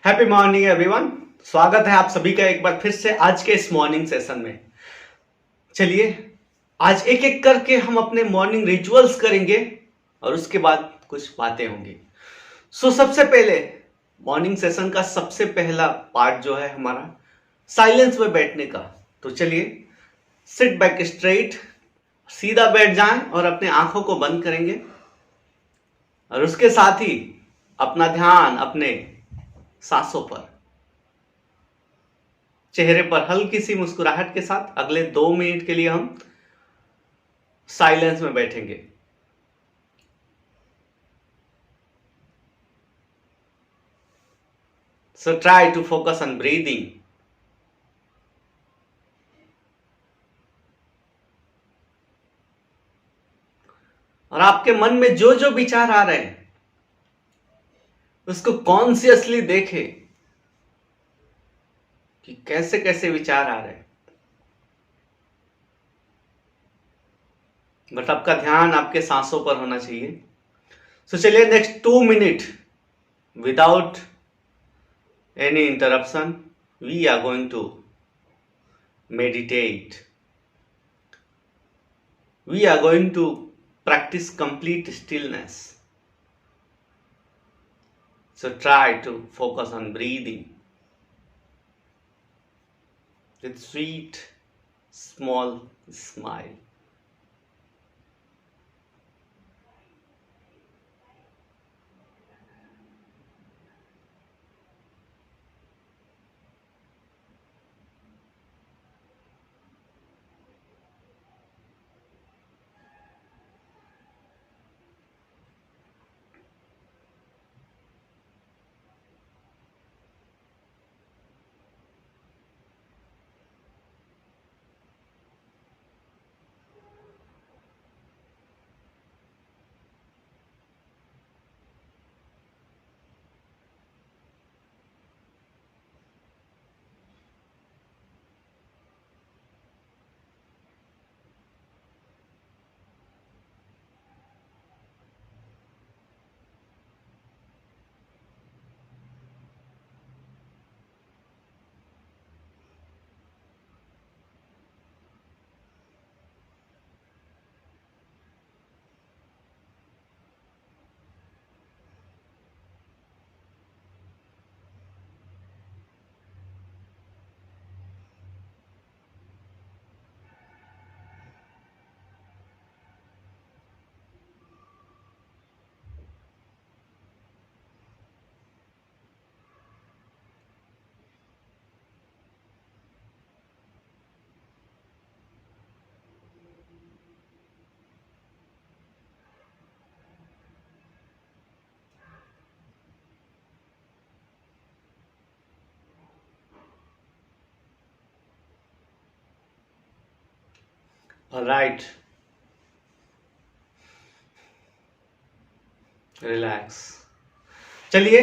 Happy morning everyone. स्वागत है आप सभी का एक बार फिर से आज के इस मॉर्निंग सेशन में। चलिए आज एक एक करके हम अपने मॉर्निंग रिचुअल्स करेंगे और उसके बाद कुछ बातें होंगी। सबसे पहले मॉर्निंग सेशन का सबसे पहला पार्ट जो है हमारा साइलेंस में बैठने का। तो चलिए सिट बैक स्ट्रेट, सीधा बैठ जाएं और अपने आंखों को बंद करेंगे और उसके साथ ही अपना ध्यान अपने सांसों पर, चेहरे पर हल्की सी मुस्कुराहट के साथ अगले 2 मिनट के लिए हम साइलेंस में बैठेंगे। So try to focus on breathing. और आपके मन में जो जो विचार आ रहे हैं उसको कॉन्शियसली देखें कि कैसे कैसे विचार आ रहे हैं, बट आपका ध्यान आपके सांसों पर होना चाहिए। चलिए next 2 minute without any interruption we are going to meditate. We are going to practice complete stillness. So try to focus on breathing with sweet, small smile. All right, relax. चलिए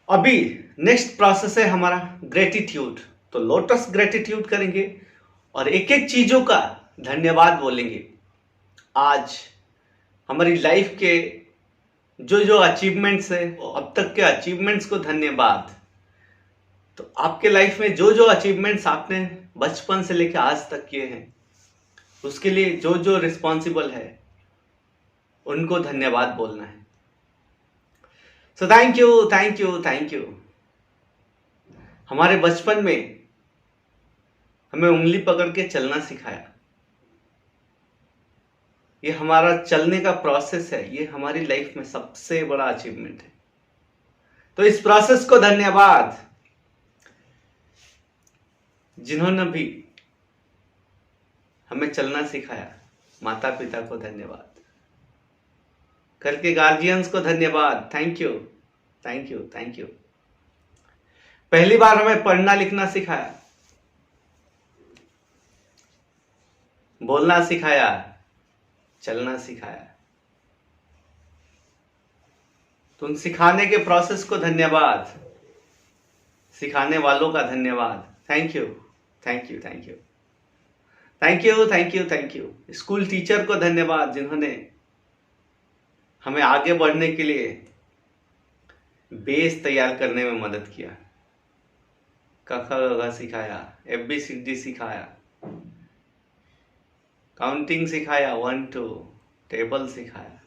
अभी नेक्स्ट प्रोसेस है हमारा gratitude. तो lotus gratitude करेंगे और एक एक चीजों का धन्यवाद बोलेंगे। आज हमारी लाइफ के जो जो अचीवमेंट्स है, अब तक के अचीवमेंट्स को धन्यवाद। तो आपके लाइफ में जो जो अचीवमेंट्स आपने बचपन से लेकर आज तक किए हैं उसके लिए जो जो रिस्पॉन्सिबल है उनको धन्यवाद बोलना है। So thank you, thank you, thank you. हमारे बचपन में हमें उंगली पकड़ के चलना सिखाया। ये हमारा चलने का प्रोसेस है, ये हमारी लाइफ में सबसे बड़ा अचीवमेंट है। तो इस प्रोसेस को धन्यवाद। जिन्होंने भी हमें चलना सिखाया, माता पिता को धन्यवाद। घर के गार्जियंस को धन्यवाद। Thank you, thank you, thank you. पहली बार हमें पढ़ना लिखना सिखाया, बोलना सिखाया, चलना सिखाया। तो उन सिखाने के प्रोसेस को धन्यवाद, सिखाने वालों का धन्यवाद। Thank you, thank you, thank you, thank you, thank you, thank you. School teacher को धन्यवाद जिन्होंने हमें आगे बढ़ने के लिए बेस तैयार करने में मदद किया, क ख ग घ सिखाया, ABCD सिखाया, काउंटिंग सिखाया, 1 2, टेबल सिखाया।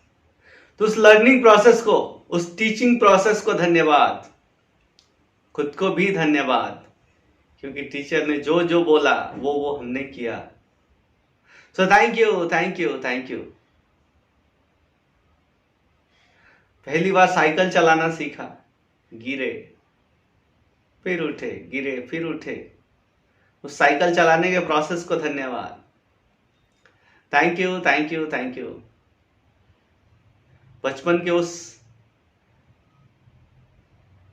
तो उस लर्निंग प्रोसेस को, उस टीचिंग प्रोसेस को धन्यवाद, खुद को भी धन्यवाद, क्योंकि टीचर ने जो जो बोला वो हमने किया। सो thank you, thank you, thank you. पहली बार साइकिल चलाना सीखा, गिरे फिर उठे, गिरे फिर उठे, उस साइकिल चलाने के प्रोसेस को धन्यवाद, thank you, thank you, thank you. बचपन के उस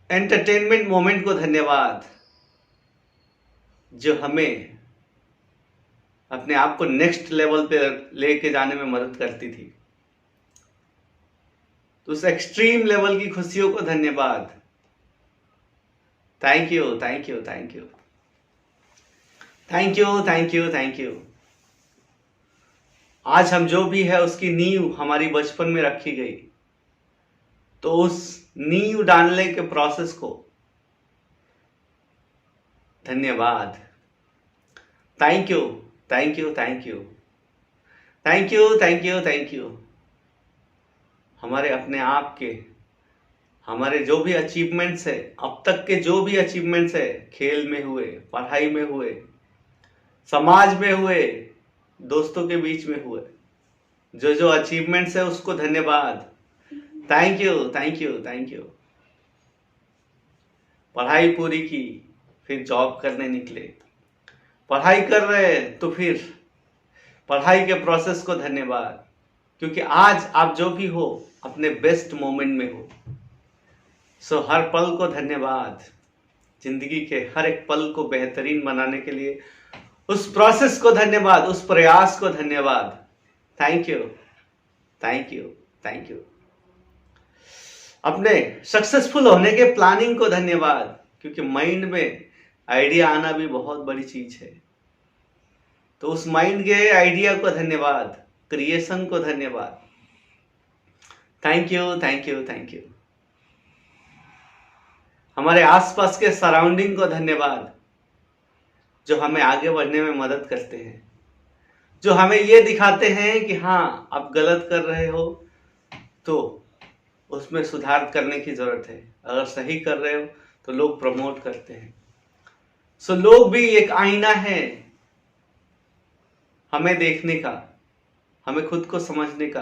एंटरटेनमेंट मोमेंट को धन्यवाद, जो हमें अपने आप को नेक्स्ट लेवल पे लेके जाने में मदद करती थी। तो उस एक्सट्रीम लेवल की खुशियों को धन्यवाद, thank you, thank you, thank you, thank you, thank you, thank you. आज हम जो भी है उसकी नींव हमारी बचपन में रखी गई, तो उस नींव डालने के प्रोसेस को धन्यवाद, thank you, thank you, thank you, thank you, thank you, thank you. हमारे अपने आप के, हमारे जो भी अचीवमेंट्स है, अब तक के जो भी अचीवमेंट्स है, खेल में हुए, पढ़ाई में हुए, समाज में हुए, दोस्तों के बीच में हुए, जो जो अचीवमेंट्स है उसको धन्यवाद, thank you, thank you, thank you. पढ़ाई पूरी की, फिर जॉब करने निकले, पढ़ाई कर रहे तो फिर पढ़ाई के प्रोसेस को धन्यवाद, क्योंकि आज आप जो भी हो अपने बेस्ट मोमेंट में हो। सो हर पल को धन्यवाद, जिंदगी के हर एक पल को बेहतरीन बनाने के लिए उस प्रोसेस को धन्यवाद, उस प्रयास को धन्यवाद, thank you, thank you, thank you. अपने सक्सेसफुल होने के प्लानिंग को धन्यवाद, क्योंकि माइंड में आइडिया आना भी बहुत बड़ी चीज है। तो उस माइंड के आइडिया को धन्यवाद, क्रिएशन को धन्यवाद, thank you, thank you, thank you. हमारे आसपास के सराउंडिंग को धन्यवाद, जो हमें आगे बढ़ने में मदद करते हैं, जो हमें ये दिखाते हैं कि हाँ आप गलत कर रहे हो तो उसमें सुधार करने की जरूरत है, अगर सही कर रहे हो तो लोग प्रमोट करते हैं। सो लोग भी एक आईना है हमें देखने का, हमें खुद को समझने का।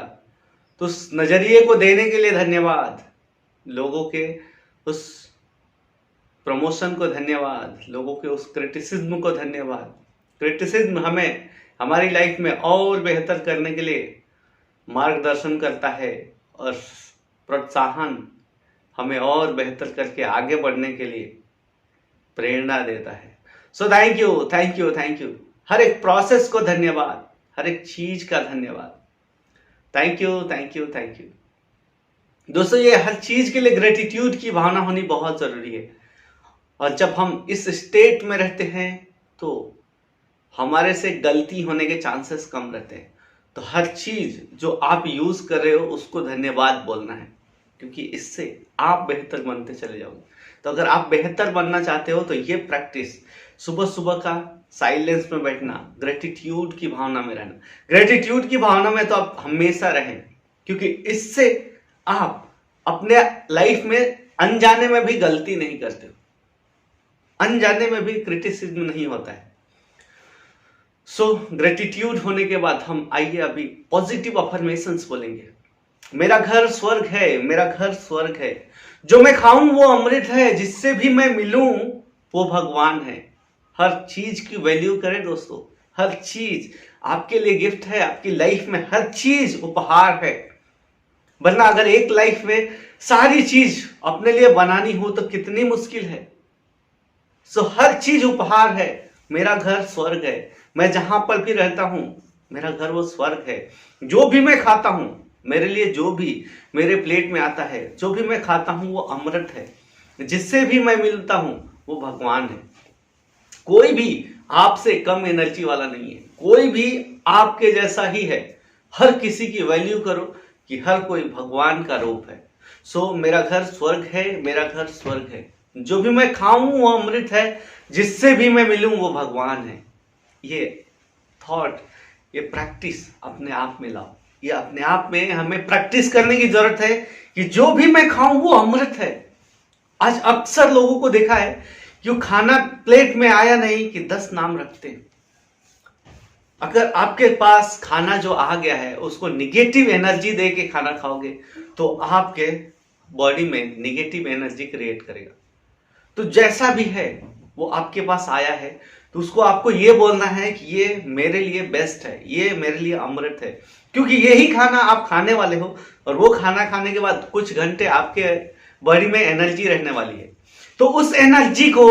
तो उस नजरिए को देने के लिए धन्यवाद, लोगों के उस प्रमोशन को धन्यवाद, लोगों के उस क्रिटिसिज्म को धन्यवाद। क्रिटिसिज्म हमें हमारी लाइफ में और बेहतर करने के लिए मार्गदर्शन करता है और प्रोत्साहन हमें और बेहतर करके आगे बढ़ने के लिए प्रेरणा देता है। So thank you, thank you, thank you. हर एक प्रोसेस को धन्यवाद, हर एक चीज का धन्यवाद, thank you, thank you, thank you. दोस्तों, ये हर चीज के लिए ग्रेटिट्यूड की भावना होनी बहुत जरूरी है। और जब हम इस स्टेट में रहते हैं तो हमारे से गलती होने के चांसेस कम रहते हैं। तो हर चीज जो आप यूज कर रहे हो उसको धन्यवाद बोलना है, क्योंकि इससे आप बेहतर बनते चले जाओगे। तो अगर आप बेहतर बनना चाहते हो तो ये प्रैक्टिस, सुबह सुबह का साइलेंस में बैठना, ग्रेटिट्यूड की भावना में रहना। ग्रेटिट्यूड की भावना में तो आप हमेशा रहें, क्योंकि इससे आप अपने लाइफ में अनजाने में भी गलती नहीं करते हो, अनजाने में भी क्रिटिसिज्म नहीं होता है। सो ग्रेटिट्यूड होने के बाद हम आइए अभी पॉजिटिव अफर्मेशंस बोलेंगे। मेरा घर स्वर्ग है, मेरा घर स्वर्ग है, जो मैं खाऊं वो अमृत है, जिससे भी मैं मिलूं वो भगवान है। हर चीज की वैल्यू करें दोस्तों, हर चीज आपके लिए गिफ्ट है, आपकी लाइफ में हर चीज उपहार है। वरना अगर एक लाइफ में सारी चीज अपने लिए बनानी हो तो कितनी मुश्किल है। सो हर चीज उपहार है। मेरा घर स्वर्ग है, मैं जहां पर भी रहता हूं मेरा घर वो स्वर्ग है। जो भी मैं खाता हूं, मेरे लिए जो भी मेरे प्लेट में आता है, जो भी मैं खाता हूं वो अमृत है, जिससे भी मैं मिलता हूं वो भगवान है। कोई भी आपसे कम एनर्जी वाला नहीं है, कोई भी आपके जैसा ही है। हर किसी की वैल्यू करो कि हर कोई भगवान का रूप है। सो मेरा घर स्वर्ग है, मेरा घर स्वर्ग है, जो भी मैं खाऊं वो अमृत है, जिससे भी मैं मिलूं वो भगवान है। ये थॉट, ये प्रैक्टिस अपने आप में लाओ। ये अपने आप में हमें प्रैक्टिस करने की जरूरत है कि जो भी मैं खाऊं वो अमृत है। आज अक्सर लोगों को देखा है कि खाना प्लेट में आया नहीं कि 10 नाम रखते हैं। अगर आपके पास खाना जो आ गया है उसको निगेटिव एनर्जी दे के खाना खाओगे तो आपके बॉडी में निगेटिव एनर्जी क्रिएट करेगा। तो जैसा भी है वो आपके पास आया है तो उसको आपको ये बोलना है कि ये मेरे लिए बेस्ट है, ये मेरे लिए अमृत है, क्योंकि यही खाना आप खाने वाले हो और वो खाना खाने के बाद कुछ घंटे आपके बॉडी में एनर्जी रहने वाली है। तो उस एनर्जी को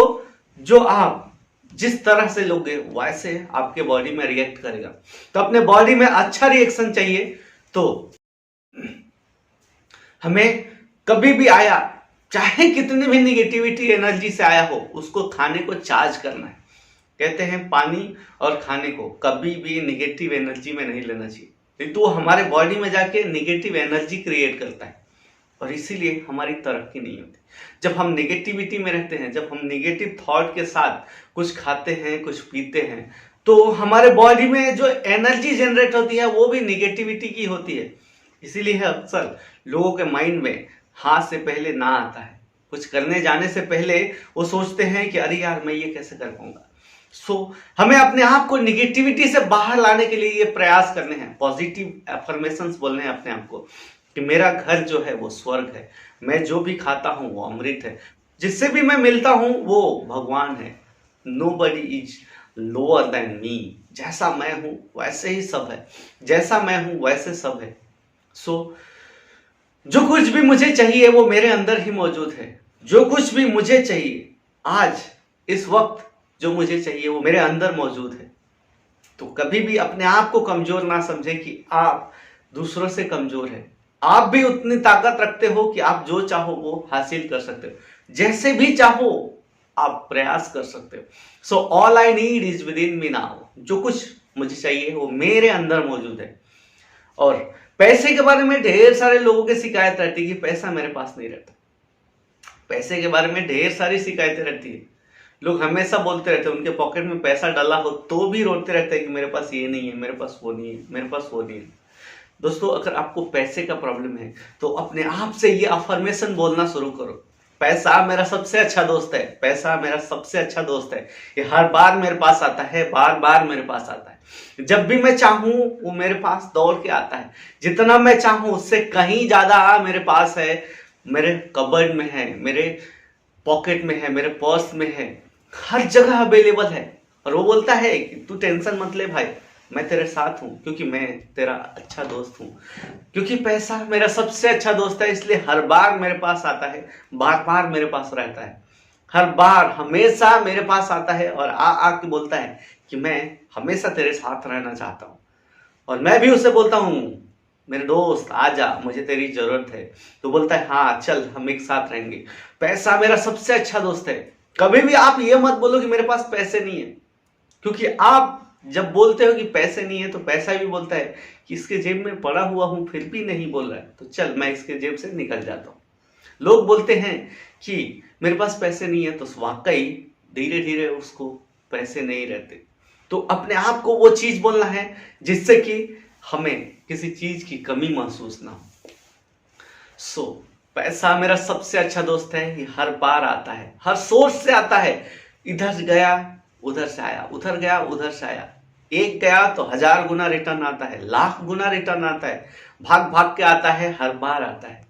जो आप जिस तरह से लोगे वैसे आपके बॉडी में रिएक्ट करेगा। तो अपने बॉडी में अच्छा रिएक्शन चाहिए तो हमें कभी भी आया, चाहे कितनी भी निगेटिविटी एनर्जी से आया हो, उसको खाने को चार्ज करना है। कहते हैं पानी और खाने को कभी भी निगेटिव एनर्जी में नहीं लेना चाहिए, नहीं तो हमारे बॉडी में जाके निगेटिव एनर्जी क्रिएट करता है और इसीलिए हमारी तरक्की नहीं होती। जब हम निगेटिविटी में रहते हैं, जब हम निगेटिव थॉट के साथ कुछ खाते हैं, कुछ पीते हैं, तो हमारे बॉडी में जो एनर्जी जनरेट होती है वो भी निगेटिविटी की होती है। इसीलिए अक्सर लोगों के माइंड में हाँ से पहले ना आता है। कुछ करने जाने से पहले वो सोचते हैं कि अरे यार मैं ये कैसे कर पाऊंगा। हमें अपने आप को निगेटिविटी से बाहर लाने के लिए ये प्रयास करने हैं, पॉजिटिव अफर्मेशंस बोलने हैं अपने आप को कि मेरा घर जो है वो स्वर्ग है, मैं जो भी खाता हूं वो अमृत है, जिससे भी मैं मिलता हूं वो भगवान है। Nobody is lower than me. जैसा मैं हूं वैसे ही सब है, जैसा मैं हूं वैसे सब है। जो कुछ भी मुझे चाहिए वो मेरे अंदर ही मौजूद है। जो कुछ भी मुझे चाहिए आज इस वक्त, जो मुझे चाहिए वो मेरे अंदर मौजूद है। तो कभी भी अपने आप को कमजोर ना समझे कि आप दूसरों से कमजोर है। आप भी उतनी ताकत रखते हो कि आप जो चाहो वो हासिल कर सकते हो, जैसे भी चाहो आप प्रयास कर सकते हो। So all I need is with in me now. जो कुछ मुझे चाहिए वो मेरे अंदर मौजूद है। और पैसे के बारे में ढेर सारे लोगों की शिकायत रहती है कि पैसा मेरे पास नहीं रहता। पैसे के बारे में ढेर सारी शिकायतें रहती है। लोग हमेशा बोलते रहते हैं, उनके पॉकेट में पैसा डाला हो तो भी रोते रहते हैं कि मेरे पास ये नहीं है, मेरे पास वो नहीं है, मेरे पास वो नहीं है। दोस्तों, अगर आपको पैसे का प्रॉब्लम है तो अपने आप से ये अफर्मेशन बोलना शुरू करो, पैसा मेरा सबसे अच्छा दोस्त है, पैसा मेरा सबसे अच्छा दोस्त है। ये हर बार मेरे पास आता है, बार बार मेरे पास आता है। जब भी मैं चाहूं वो मेरे पास दौड़ के आता है। जितना मैं चाहूं उससे कहीं ज्यादा मेरे पास है, मेरे कबर्ड में है, मेरे पॉकेट में है, मेरे पर्स में है, हर जगह अवेलेबल है। और वो बोलता है कि तू टेंशन मत ले भाई, मैं तेरे साथ हूं, क्योंकि मैं तेरा अच्छा दोस्त हूं। क्योंकि पैसा मेरा सबसे अच्छा दोस्त है, इसलिए हर बार मेरे पास आता है, बार बार मेरे पास रहता है, हर बार हमेशा मेरे पास आता है और आके बोलता है कि मैं हमेशा तेरे साथ रहना चाहता हूं। और मैं भी उससे बोलता हूं मेरे दोस्त आजा, मुझे तेरी जरूरत है। तो बोलता है हाँ चल हम एक साथ रहेंगे। पैसा मेरा सबसे अच्छा दोस्त है। कभी भी आप ये मत बोलो कि मेरे पास पैसे नहीं है, क्योंकि आप जब बोलते हो कि पैसे नहीं है तो पैसा भी बोलता है कि इसके जेब में पड़ा हुआ हूं फिर भी नहीं बोल रहा है, तो चल मैं इसके जेब से निकल जाता हूं। लोग बोलते हैं कि मेरे पास पैसे नहीं है तो वाकई धीरे धीरे उसको पैसे नहीं रहते। तो अपने आप को वो चीज बोलना है जिससे कि हमें किसी चीज की कमी महसूस ना हो। पैसा मेरा सबसे अच्छा दोस्त है, ये हर बार आता है, हर सोर्स से आता है। इधर गया उधर से आया, उधर गया उधर से आया। एक गया तो 1000 गुना रिटर्न आता है, लाख गुना रिटर्न आता है, भाग भाग के आता है, हर बार आता है।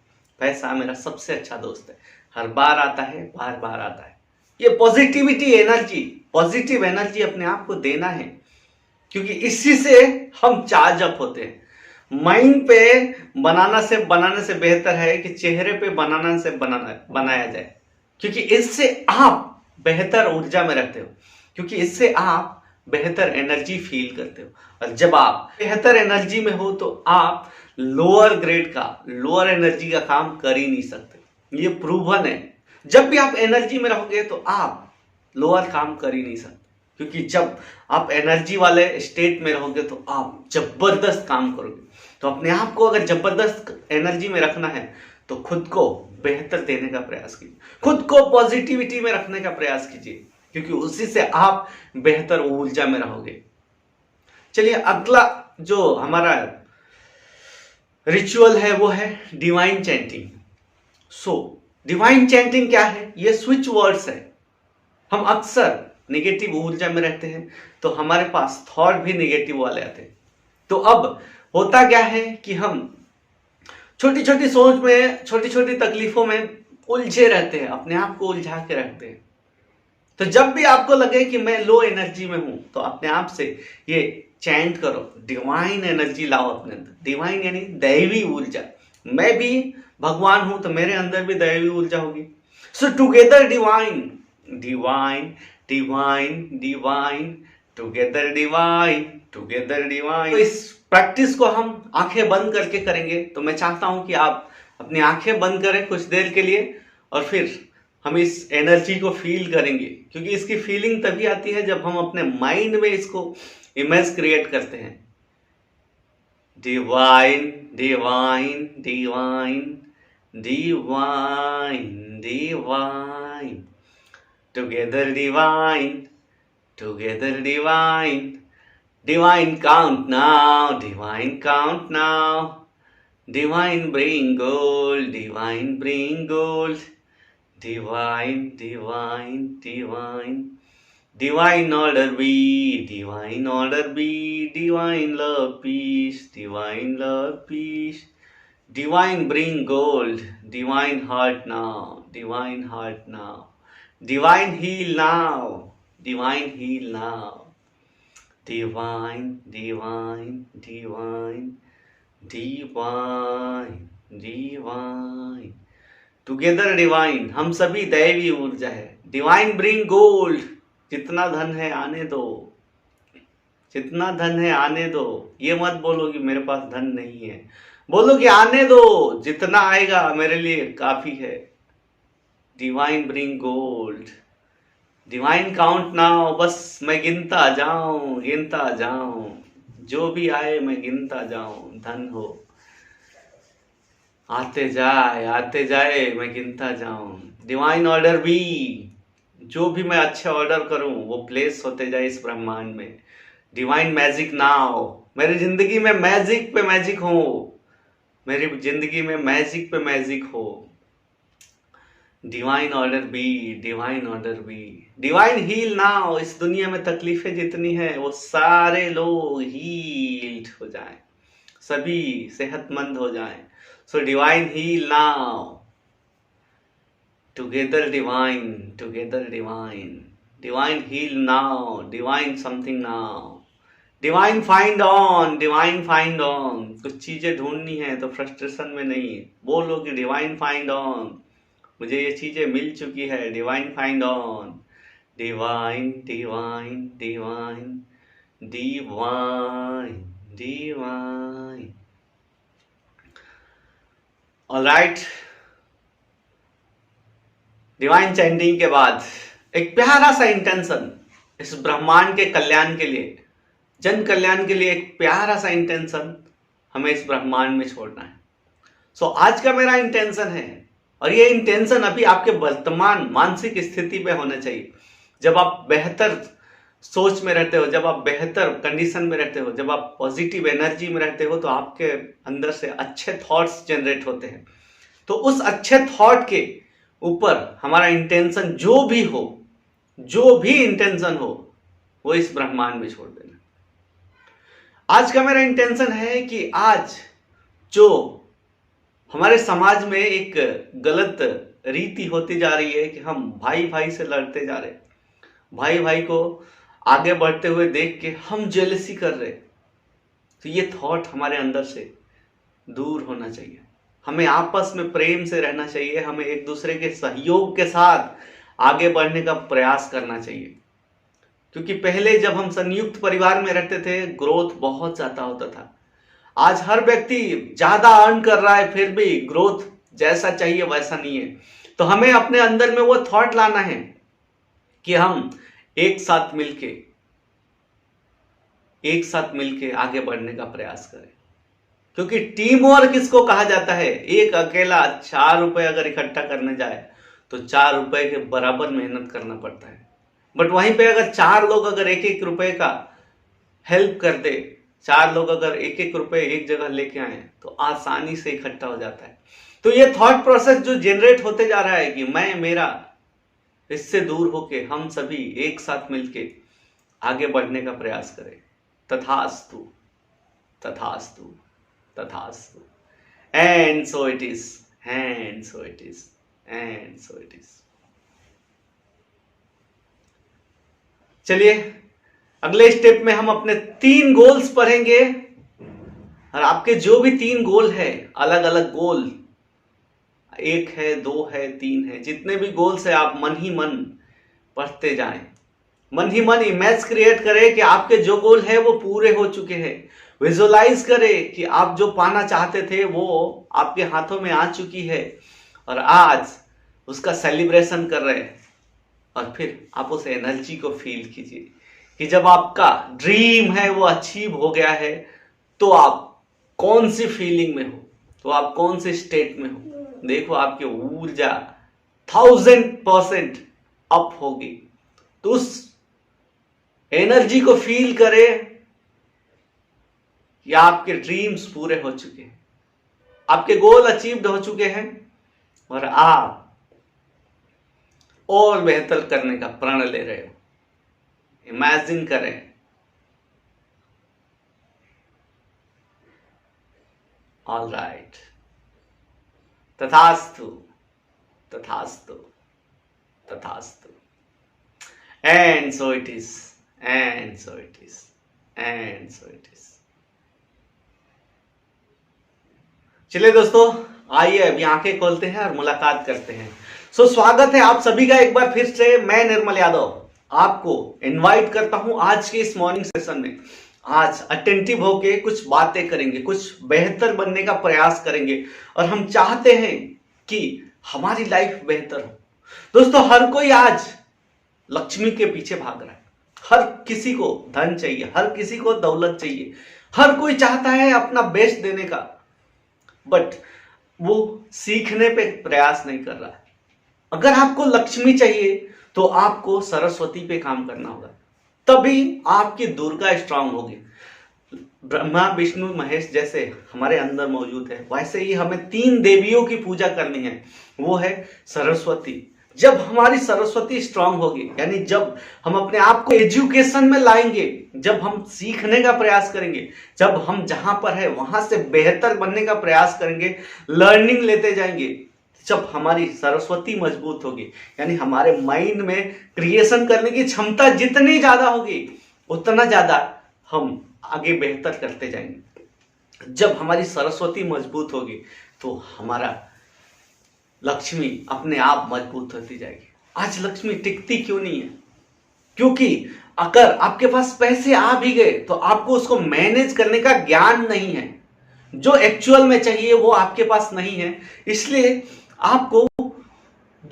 पैसा मेरा सबसे अच्छा दोस्त है, हर बार आता है, बार बार आता है। ये पॉजिटिविटी एनर्जी, पॉजिटिव एनर्जी अपने आप को देना है, क्योंकि इसी से हम चार्ज अप होते हैं। माइंड पे बनाने से बेहतर है कि चेहरे पे बनाया जाए, क्योंकि इससे आप बेहतर ऊर्जा में रहते हो, क्योंकि इससे आप बेहतर एनर्जी फील करते हो। और जब आप बेहतर एनर्जी में हो तो आप लोअर ग्रेड का, लोअर एनर्जी का काम कर ही नहीं सकते। ये प्रूवन है। जब भी आप एनर्जी में रहोगे तो आप लोअर काम कर ही नहीं सकते, क्योंकि जब आप एनर्जी वाले स्टेट में रहोगे तो आप जबरदस्त काम करोगे। तो अपने आप को अगर जबरदस्त एनर्जी में रखना है तो खुद को बेहतर देने का प्रयास कीजिए, खुद को पॉजिटिविटी में रखने का प्रयास कीजिए, क्योंकि उसी से आप बेहतर ऊर्जा में रहोगे। चलिए अगला जो हमारा रिचुअल है वो है divine chanting. So divine chanting क्या है? ये स्विच वर्ड्स है। हम अक्सर नेगेटिव ऊर्जा में रहते हैं तो हमारे पास थॉट भी नेगेटिव वाले आते हैं। तो अब होता क्या है कि हम छोटी छोटी सोच में, छोटी छोटी तकलीफों में उलझे रहते हैं, अपने आप को उलझा के रखते हैं। तो जब भी आपको लगे कि मैं लो एनर्जी में हूं तो अपने आप से ये चैंट करो, डिवाइन एनर्जी लाओ अपने अंदर। डिवाइन यानी दैवी ऊर्जा। मैं भी भगवान हूं तो मेरे अंदर भी दैवी ऊर्जा होगी। सो together divine, divine divine divine, together divine, together divine. तो इस प्रैक्टिस को हम आंखें बंद करके करेंगे। तो मैं चाहता हूं कि आप अपनी आंखें बंद करें कुछ देर के लिए और फिर हम इस एनर्जी को फील करेंगे, क्योंकि इसकी फीलिंग तभी आती है जब हम अपने माइंड में इसको इमेज क्रिएट करते हैं। Divine divine divine divine divine, together divine, together divine, divine count now, divine count now, divine bring gold, divine bring gold, divine divine divine, divine order be, divine order be, divine love peace, divine love peace, divine bring gold, divine heart now, divine heart now, divine heal now, divine heal now, divine divine divine divine divine, together divine. हम सभी दैवी ऊर्जा है। Divine bring gold, जितना धन है आने दो, जितना धन है आने दो। ये मत बोलो कि मेरे पास धन नहीं है, बोलो कि आने दो, जितना आएगा मेरे लिए काफी है। Divine bring gold, divine count now, बस मैं गिनता जाऊं, गिनता जाऊं, जो भी आए मैं गिनता जाऊं। धन हो आते जाए मैं गिनता जाऊं। डिवाइन ऑर्डर भी, जो भी मैं अच्छे ऑर्डर करूं वो प्लेस होते जाए इस ब्रह्मांड में। डिवाइन मैजिक नाउ, मेरी जिंदगी में मैजिक पे मैजिक हो, मेरी जिंदगी में मैजिक पे मैजिक हो। Divine order be, divine order be, divine heal now. इस दुनिया में तकलीफें जितनी है वो सारे लोग हील्ड हो जाएं, सभी सेहतमंद हो जाएं। So divine heal now, together divine, together divine, divine heal now, divine something now, divine find on, divine find on। कुछ चीजें ढूंढनी है तो फ्रस्ट्रेशन में नहीं, बोलो कि डिवाइन फाइंड ऑन, मुझे ये चीजें मिल चुकी है, divine find on, divine divine divine divine divine. Alright, divine chanting के बाद एक प्यारा सा इंटेंशन इस ब्रह्मांड के कल्याण के लिए, जन कल्याण के लिए, एक प्यारा सा इंटेंशन हमें इस ब्रह्मांड में छोड़ना है। सो आज का मेरा इंटेंशन है, और ये इंटेंशन अभी आपके वर्तमान मानसिक स्थिति पे होना चाहिए। जब आप बेहतर सोच में रहते हो, जब आप बेहतर कंडीशन में रहते हो, जब आप पॉजिटिव एनर्जी में रहते हो, तो आपके अंदर से अच्छे थॉट्स जनरेट होते हैं। तो उस अच्छे थॉट के ऊपर हमारा इंटेंशन जो भी हो, जो भी इंटेंशन हो, वो इस ब्रह्मांड में छोड़ देना। आज का मेरा इंटेंशन है कि आज जो हमारे समाज में एक गलत रीति होती जा रही है कि हम भाई भाई से लड़ते जा रहे, भाई भाई को आगे बढ़ते हुए देख के हम जेलसी कर रहे, तो ये थॉट हमारे अंदर से दूर होना चाहिए। हमें आपस में प्रेम से रहना चाहिए, हमें एक दूसरे के सहयोग के साथ आगे बढ़ने का प्रयास करना चाहिए। क्योंकि पहले जब हम संयुक्त परिवार में रहते थे, ग्रोथ बहुत ज्यादा होता था। आज हर व्यक्ति ज्यादा अर्न कर रहा है, फिर भी ग्रोथ जैसा चाहिए वैसा नहीं है। तो हमें अपने अंदर में वो थॉट लाना है कि हम एक साथ मिलके आगे बढ़ने का प्रयास करें। क्योंकि टीम वर्क किसको कहा जाता है? एक अकेला 4 रुपए अगर इकट्ठा करने जाए तो 4 रुपए के बराबर मेहनत करना पड़ता है। बट वहीं पे अगर 4 लोग अगर 1-1 रुपए का हेल्प कर दे, 4 लोग अगर 1-1 रुपए एक जगह लेके आए तो आसानी से इकट्ठा हो जाता है। तो ये थॉट प्रोसेस जो जनरेट होते जा रहा है कि मैं मेरा, इससे दूर होके हम सभी एक साथ मिलके आगे बढ़ने का प्रयास करें। तथास्तु, तथास्तु, तथास्तु। And so it is, and so it is, and so it is. चलिए अगले स्टेप में हम अपने 3 गोल्स पढ़ेंगे, और आपके जो भी 3 गोल है, अलग अलग गोल, 1 है, 2 है, 3 है, जितने भी गोल्स है आप मन ही मन पढ़ते जाएं। मन ही मन इमेज क्रिएट करें कि आपके जो गोल है वो पूरे हो चुके हैं। विजुअलाइज करें कि आप जो पाना चाहते थे वो आपके हाथों में आ चुकी है, और आज उसका सेलिब्रेशन कर रहे हैं। और फिर आप उस एनर्जी को फील कीजिए कि जब आपका ड्रीम है वो अचीव हो गया है तो आप कौन सी फीलिंग में हो, तो आप कौन से स्टेट में हो। देखो आपकी ऊर्जा 1000% अप होगी। तो उस एनर्जी को फील करें कि आपके ड्रीम्स पूरे हो चुके हैं, आपके गोल अचीव्ड हो चुके हैं, और आप और बेहतर करने का प्रण ले रहे हो। इमेजिन करें, ऑल राइट, तथास्तु, तथास्तु, तथास्तु। And so it is, and so it is, and so it is. चलिए दोस्तों, आइए अभी आंखें खोलते हैं और मुलाकात करते हैं। स्वागत है आप सभी का एक बार फिर से। मैं निर्मल यादव आपको इनवाइट करता हूं आज के इस मॉर्निंग सेशन में। आज अटेंटिव होके कुछ बातें करेंगे, कुछ बेहतर बनने का प्रयास करेंगे, और हम चाहते हैं कि हमारी लाइफ बेहतर हो। दोस्तों, हर कोई आज लक्ष्मी के पीछे भाग रहा है। हर किसी को धन चाहिए, हर किसी को दौलत चाहिए, हर कोई चाहता है अपना बेस्ट देने का, बट वो सीखने पे प्रयास नहीं कर रहा है। अगर आपको लक्ष्मी चाहिए तो आपको सरस्वती पे काम करना होगा, तभी आपकी दुर्गा स्ट्रांग होगी। ब्रह्मा विष्णु महेश जैसे हमारे अंदर मौजूद है, वैसे ही हमें 3 देवियों की पूजा करनी है, वो है सरस्वती। जब हमारी सरस्वती स्ट्रांग होगी, यानी जब हम अपने आप को एजुकेशन में लाएंगे, जब हम सीखने का प्रयास करेंगे, जब हम जहां पर है वहां से बेहतर बनने का प्रयास करेंगे, लर्निंग लेते जाएंगे, जब हमारी सरस्वती मजबूत होगी, यानी हमारे माइंड में क्रिएशन करने की क्षमता जितनी ज्यादा होगी उतना ज्यादा हम आगे बेहतर करते जाएंगे। जब हमारी सरस्वती मजबूत होगी तो हमारा लक्ष्मी अपने आप मजबूत होती जाएगी। आज लक्ष्मी टिकती क्यों नहीं है? क्योंकि अगर आपके पास पैसे आ भी गए तो आपको उसको मैनेज करने का ज्ञान नहीं है। जो एक्चुअल में चाहिए वो आपके पास नहीं है, इसलिए आपको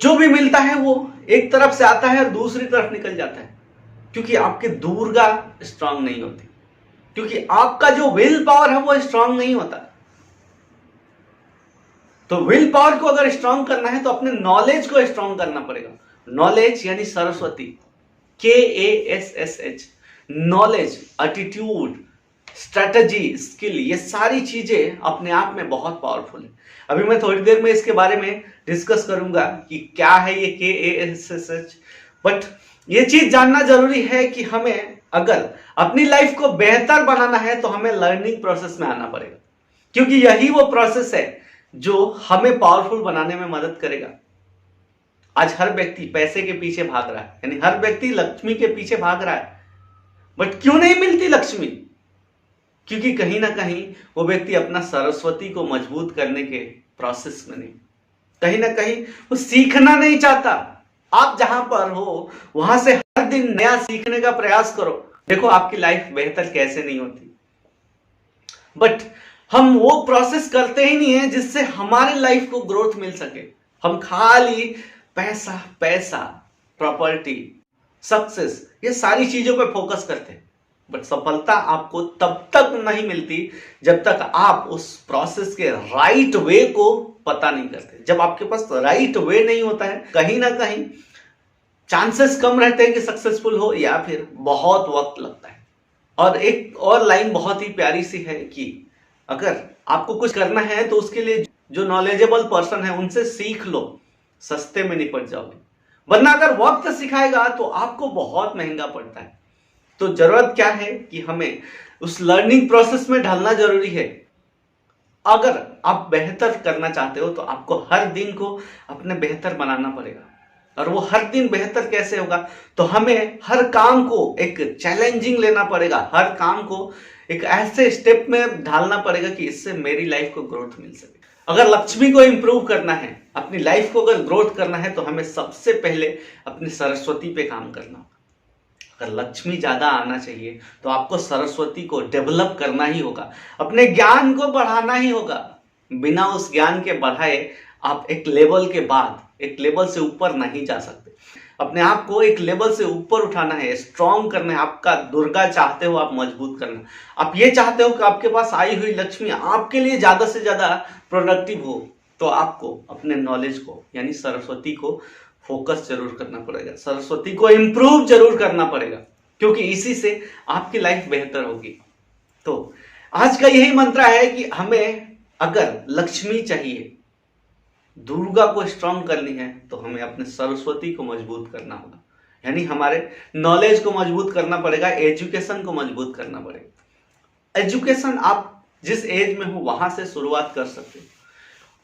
जो भी मिलता है वो एक तरफ से आता है और दूसरी तरफ निकल जाता है, क्योंकि आपकी दुर्गा स्ट्रांग नहीं होती, क्योंकि आपका जो विल पावर है वो स्ट्रांग नहीं होता। तो विल पावर को अगर स्ट्रांग करना है तो अपने नॉलेज को स्ट्रांग करना पड़ेगा। नॉलेज यानी Saraswati, KASSH, knowledge, attitude, strategy, skill, ये सारी चीजें अपने आप में बहुत पावरफुल है। अभी मैं थोड़ी देर में इसके बारे में डिस्कस करूंगा कि क्या है ये KASSH, बट ये चीज जानना जरूरी है कि हमें अगर अपनी लाइफ को बेहतर बनाना है तो हमें लर्निंग प्रोसेस में आना पड़ेगा, क्योंकि यही वो प्रोसेस है जो हमें पावरफुल बनाने में मदद करेगा। आज हर व्यक्ति पैसे के पीछे भाग रहा है, यानी हर व्यक्ति लक्ष्मी के पीछे भाग रहा है, बट क्यों नहीं मिलती लक्ष्मी? क्योंकि कहीं ना कहीं वो व्यक्ति अपना सरस्वती को मजबूत करने के प्रोसेस में नहीं, कहीं ना कहीं वो सीखना नहीं चाहता। आप जहां पर हो वहां से हर दिन नया सीखने का प्रयास करो, देखो आपकी लाइफ बेहतर कैसे नहीं होती। बट हम वो प्रोसेस करते ही नहीं है जिससे हमारे लाइफ को ग्रोथ मिल सके। हम खाली पैसा पैसा, प्रॉपर्टी, सक्सेस, ये सारी चीजों पे फोकस करते हैं। बट सफलता आपको तब तक नहीं मिलती जब तक आप उस प्रोसेस के राइट वे को पता नहीं करते। जब आपके पास राइट वे नहीं होता है, कहीं ना कहीं चांसेस कम रहते हैं कि सक्सेसफुल हो, या फिर बहुत वक्त लगता है। और एक और लाइन बहुत ही प्यारी सी है कि अगर आपको कुछ करना है तो उसके लिए जो नॉलेजेबल पर्सन है उनसे सीख लो, सस्ते में निपट जाओगे। वरना अगर वक्त सिखाएगा तो आपको बहुत महंगा पड़ता है। तो जरूरत क्या है कि हमें उस लर्निंग प्रोसेस में ढलना जरूरी है। अगर आप बेहतर करना चाहते हो तो आपको हर दिन को अपने बेहतर बनाना पड़ेगा। और वो हर दिन बेहतर कैसे होगा, तो हमें हर काम को एक चैलेंजिंग लेना पड़ेगा, हर काम को एक ऐसे स्टेप में ढालना पड़ेगा कि इससे मेरी लाइफ को ग्रोथ मिल सके। अगर लक्ष्मी को इंप्रूव करना है, अपनी लाइफ को अगर ग्रोथ करना है, तो हमें सबसे पहले अपनी सरस्वती पे काम करना होगा। अगर लक्ष्मी ज्यादा आना चाहिए तो आपको सरस्वती को डेवलप करना ही होगा, अपने ज्ञान को बढ़ाना ही होगा। बिना उस ज्ञान के बढ़ाए आप एक लेवल के बाद एक लेवल से ऊपर नहीं जा सकते। अपने आप को एक लेवल से ऊपर उठाना है, स्ट्रॉन्ग करना है। आपका दुर्गा चाहते हो आप मजबूत करना, आप ये चाहते हो कि आपके पास आई हुई लक्ष्मी आपके लिए ज्यादा से ज्यादा प्रोडक्टिव हो, तो आपको अपने नॉलेज को यानी सरस्वती को फोकस जरूर करना पड़ेगा, सरस्वती को इंप्रूव जरूर करना पड़ेगा, क्योंकि इसी से आपकी लाइफ बेहतर होगी। तो आज का यही मंत्र है कि हमें अगर लक्ष्मी चाहिए, दुर्गा को स्ट्रॉन्ग करनी है, तो हमें अपने सरस्वती को मजबूत करना होगा, यानी हमारे नॉलेज को मजबूत करना पड़ेगा, एजुकेशन को मजबूत करना पड़ेगा। एजुकेशन आप जिस एज में हो वहां से शुरुआत कर सकते हो।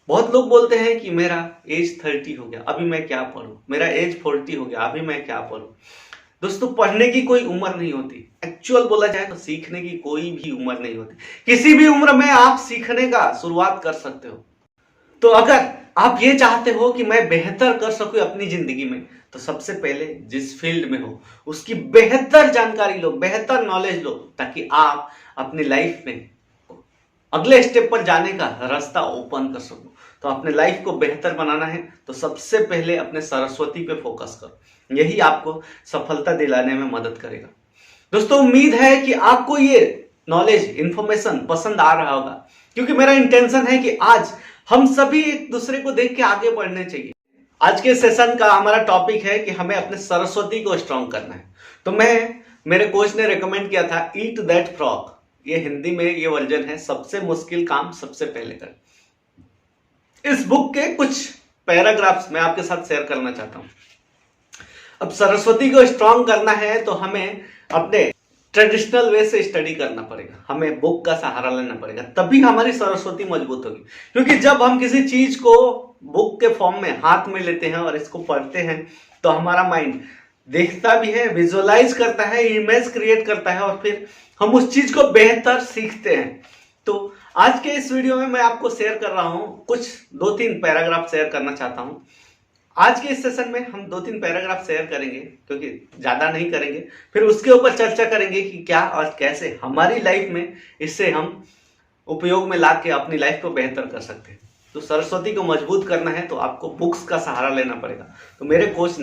बहुत लोग बोलते हैं कि मेरा एज 30 हो गया, अभी मैं क्या पढूं, मेरा एज 40 हो गया, अभी मैं क्या पढूं। दोस्तों, पढ़ने की कोई उम्र नहीं होती। एक्चुअल बोला जाए तो सीखने की कोई भी उम्र नहीं होती। किसी भी उम्र में आप सीखने का शुरुआत कर सकते हो। तो अगर आप ये चाहते हो कि मैं बेहतर कर सकूं अपनी जिंदगी में, तो सबसे पहले जिस फील्ड में हो उसकी बेहतर जानकारी लो, बेहतर नॉलेज लो, ताकि आप अपनी लाइफ में अगले स्टेप पर जाने का रास्ता ओपन कर सको। तो अपने लाइफ को बेहतर बनाना है तो सबसे पहले अपने सरस्वती पे फोकस करो, यही आपको सफलता दिलाने में मदद करेगा। दोस्तों, उम्मीद है कि आपको ये नॉलेज इंफॉर्मेशन पसंद आ रहा होगा, क्योंकि मेरा इंटेंशन है कि आज हम सभी एक दूसरे को देख के आगे बढ़ने चाहिए। आज के सेशन का हमारा टॉपिक है कि हमें अपने सरस्वती को स्ट्रॉन्ग करना है। तो मेरे कोच ने रेकमेंड किया था ईट दैट फ्रॉग, ये हिंदी में ये वर्जन है, सबसे मुश्किल काम सबसे पहले कर। इस बुक के कुछ पैराग्राफ्स मैं आपके साथ शेयर करना चाहता हूं। अब सरस्वती को स्ट्रॉन्ग करना है तो हमें अपने ट्रेडिशनल वे से स्टडी करना पड़ेगा, हमें बुक का सहारा लेना पड़ेगा, तभी हमारी सरस्वती मजबूत होगी। क्योंकि जब हम किसी चीज को बुक के फॉर्म में हाथ में लेते हैं और इसको पढ़ते हैं, तो हमारा माइंड देखता भी है, विजुअलाइज करता है, इमेज क्रिएट करता है, और फिर हम उस चीज को बेहतर सीखते हैं। तो आज के इस वीडियो में मैं आपको शेयर कर रहा हूं, कुछ 2-3 पैराग्राफ शेयर करना चाहता हूं। आज के इस सेशन में हम 2-3 पैराग्राफ शेयर करेंगे, क्योंकि ज्यादा नहीं करेंगे, फिर उसके ऊपर चर्चा करेंगे कि क्या और कैसे हमारी लाइफ में इससे हम उपयोग में ला के अपनी लाइफ को बेहतर कर सकते हैं। तो सरस्वती को मजबूत करना है तो आपको बुक्स का सहारा लेना पड़ेगा। तो मेरे कोच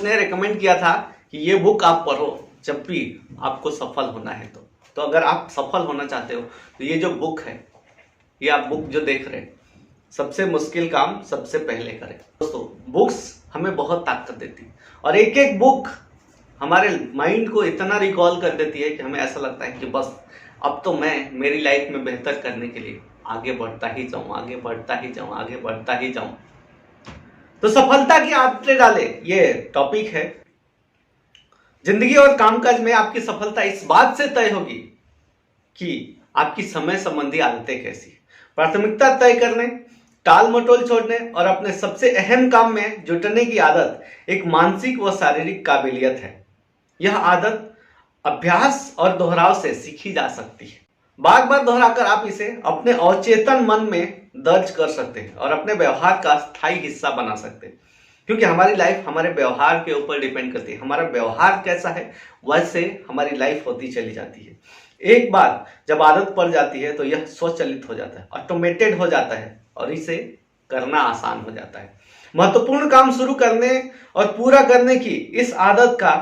ने रेकमेंड किया था कि ये बुक आप पढ़ो जब भी आपको सफल होना है। तो अगर आप सफल होना चाहते हो तो ये जो बुक है, ये आप बुक जो देख रहे हैं, सबसे मुश्किल काम सबसे पहले करें। दोस्तों, बुक्स हमें बहुत ताकत देती है, और एक एक बुक हमारे माइंड को इतना रिकॉल कर देती है कि हमें ऐसा लगता है कि बस अब तो मैं मेरी लाइफ में बेहतर करने के लिए आगे बढ़ता ही जाऊं, आगे बढ़ता ही जाऊं, आगे बढ़ता ही जाऊं। तो सफलता की आदतें डाले, ये टॉपिक है। जिंदगी और कामकाज में आपकी सफलता इस बात से तय होगी कि आपकी समय संबंधी आदतें कैसी। प्राथमिकता तय करने, टाल मटोल छोड़ने और अपने सबसे अहम काम में जुटने की आदत एक मानसिक व शारीरिक काबिलियत है। यह आदत अभ्यास और दोहराव से सीखी जा सकती है। बार बार दोहराकर आप इसे अपने अवचेतन मन में दर्ज कर सकते हैं और अपने व्यवहार का स्थायी हिस्सा बना सकते हैं। क्योंकि हमारी लाइफ हमारे व्यवहार के ऊपर डिपेंड करती है। हमारा व्यवहार कैसा है वैसे हमारी लाइफ होती चली जाती है। एक बार जब आदत पड़ जाती है तो यह स्वचालित हो जाता है, ऑटोमेटेड हो जाता है, और इसे करना आसान हो जाता है। महत्वपूर्ण काम शुरू करने और पूरा करने की इस आदत का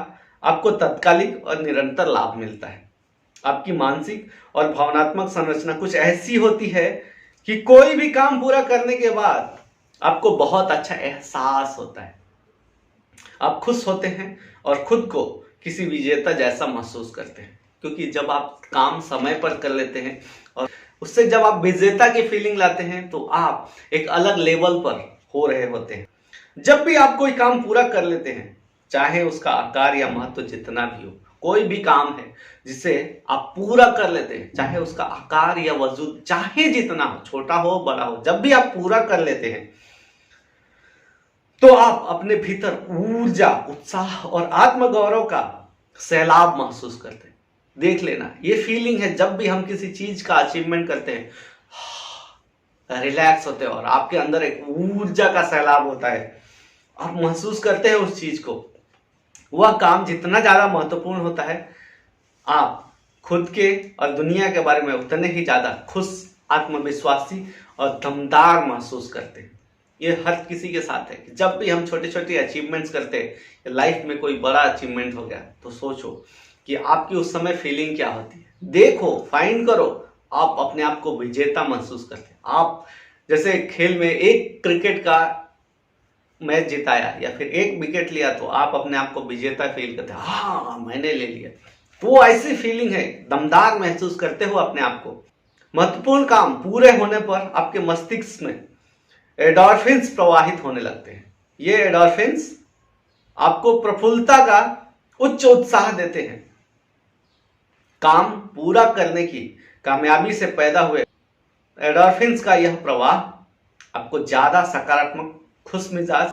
आपको तात्कालिक और निरंतर लाभ मिलता है। आपकी मानसिक और भावनात्मक संरचना कुछ ऐसी होती है कि कोई भी काम पूरा करने के बाद आपको बहुत अच्छा एहसास होता है। आप खुश होते हैं और खुद को किसी विजेता जैसा महसूस करते हैं, क्योंकि जब आप काम समय पर कर लेते हैं और उससे जब आप विजेता की फीलिंग लाते हैं तो आप एक अलग लेवल पर हो रहे होते हैं। जब भी आप कोई काम पूरा कर लेते हैं, चाहे उसका आकार या महत्व जितना भी हो, कोई भी काम है जिसे आप पूरा कर लेते हैं, चाहे उसका आकार या वजूद चाहे जितना हो, छोटा हो बड़ा हो, जब भी आप पूरा कर लेते हैं तो आप अपने भीतर ऊर्जा, उत्साह और आत्मगौरव का सैलाब महसूस करते हैं। देख लेना, ये फीलिंग है जब भी हम किसी चीज का अचीवमेंट करते हैं, रिलैक्स होते हैं और आपके अंदर एक ऊर्जा का सैलाब होता है। आप महसूस करते हैं उस चीज को। वह काम जितना ज्यादा महत्वपूर्ण होता है, आप खुद के और दुनिया के बारे में उतने ही ज्यादा खुश, आत्मविश्वासी और दमदार महसूस करते हैं। ये हर किसी के साथ है कि जब भी हम छोटे छोटे अचीवमेंट्स करते हैं, लाइफ में कोई बड़ा अचीवमेंट हो गया, तो सोचो कि आपकी उस समय फीलिंग क्या होती है। देखो, फाइंड करो, आप अपने आप को विजेता महसूस करते हैं। आप जैसे खेल में एक क्रिकेट का मैच जिताया या फिर एक विकेट लिया तो आप अपने आप को विजेता फील करते हैं, हाँ मैंने ले लिया। वो ऐसी फीलिंग है, दमदार महसूस करते हो अपने आप को। महत्वपूर्ण काम पूरे होने पर आपके मस्तिष्क में एंडोर्फिन्स प्रवाहित होने लगते हैं। ये एंडोर्फिन्स आपको प्रफुल्लता का उच्च उत्साह देते हैं। काम पूरा करने की कामयाबी से पैदा हुए एंडोर्फिन्स का यह प्रवाह आपको ज्यादा सकारात्मक, खुशमिजाज,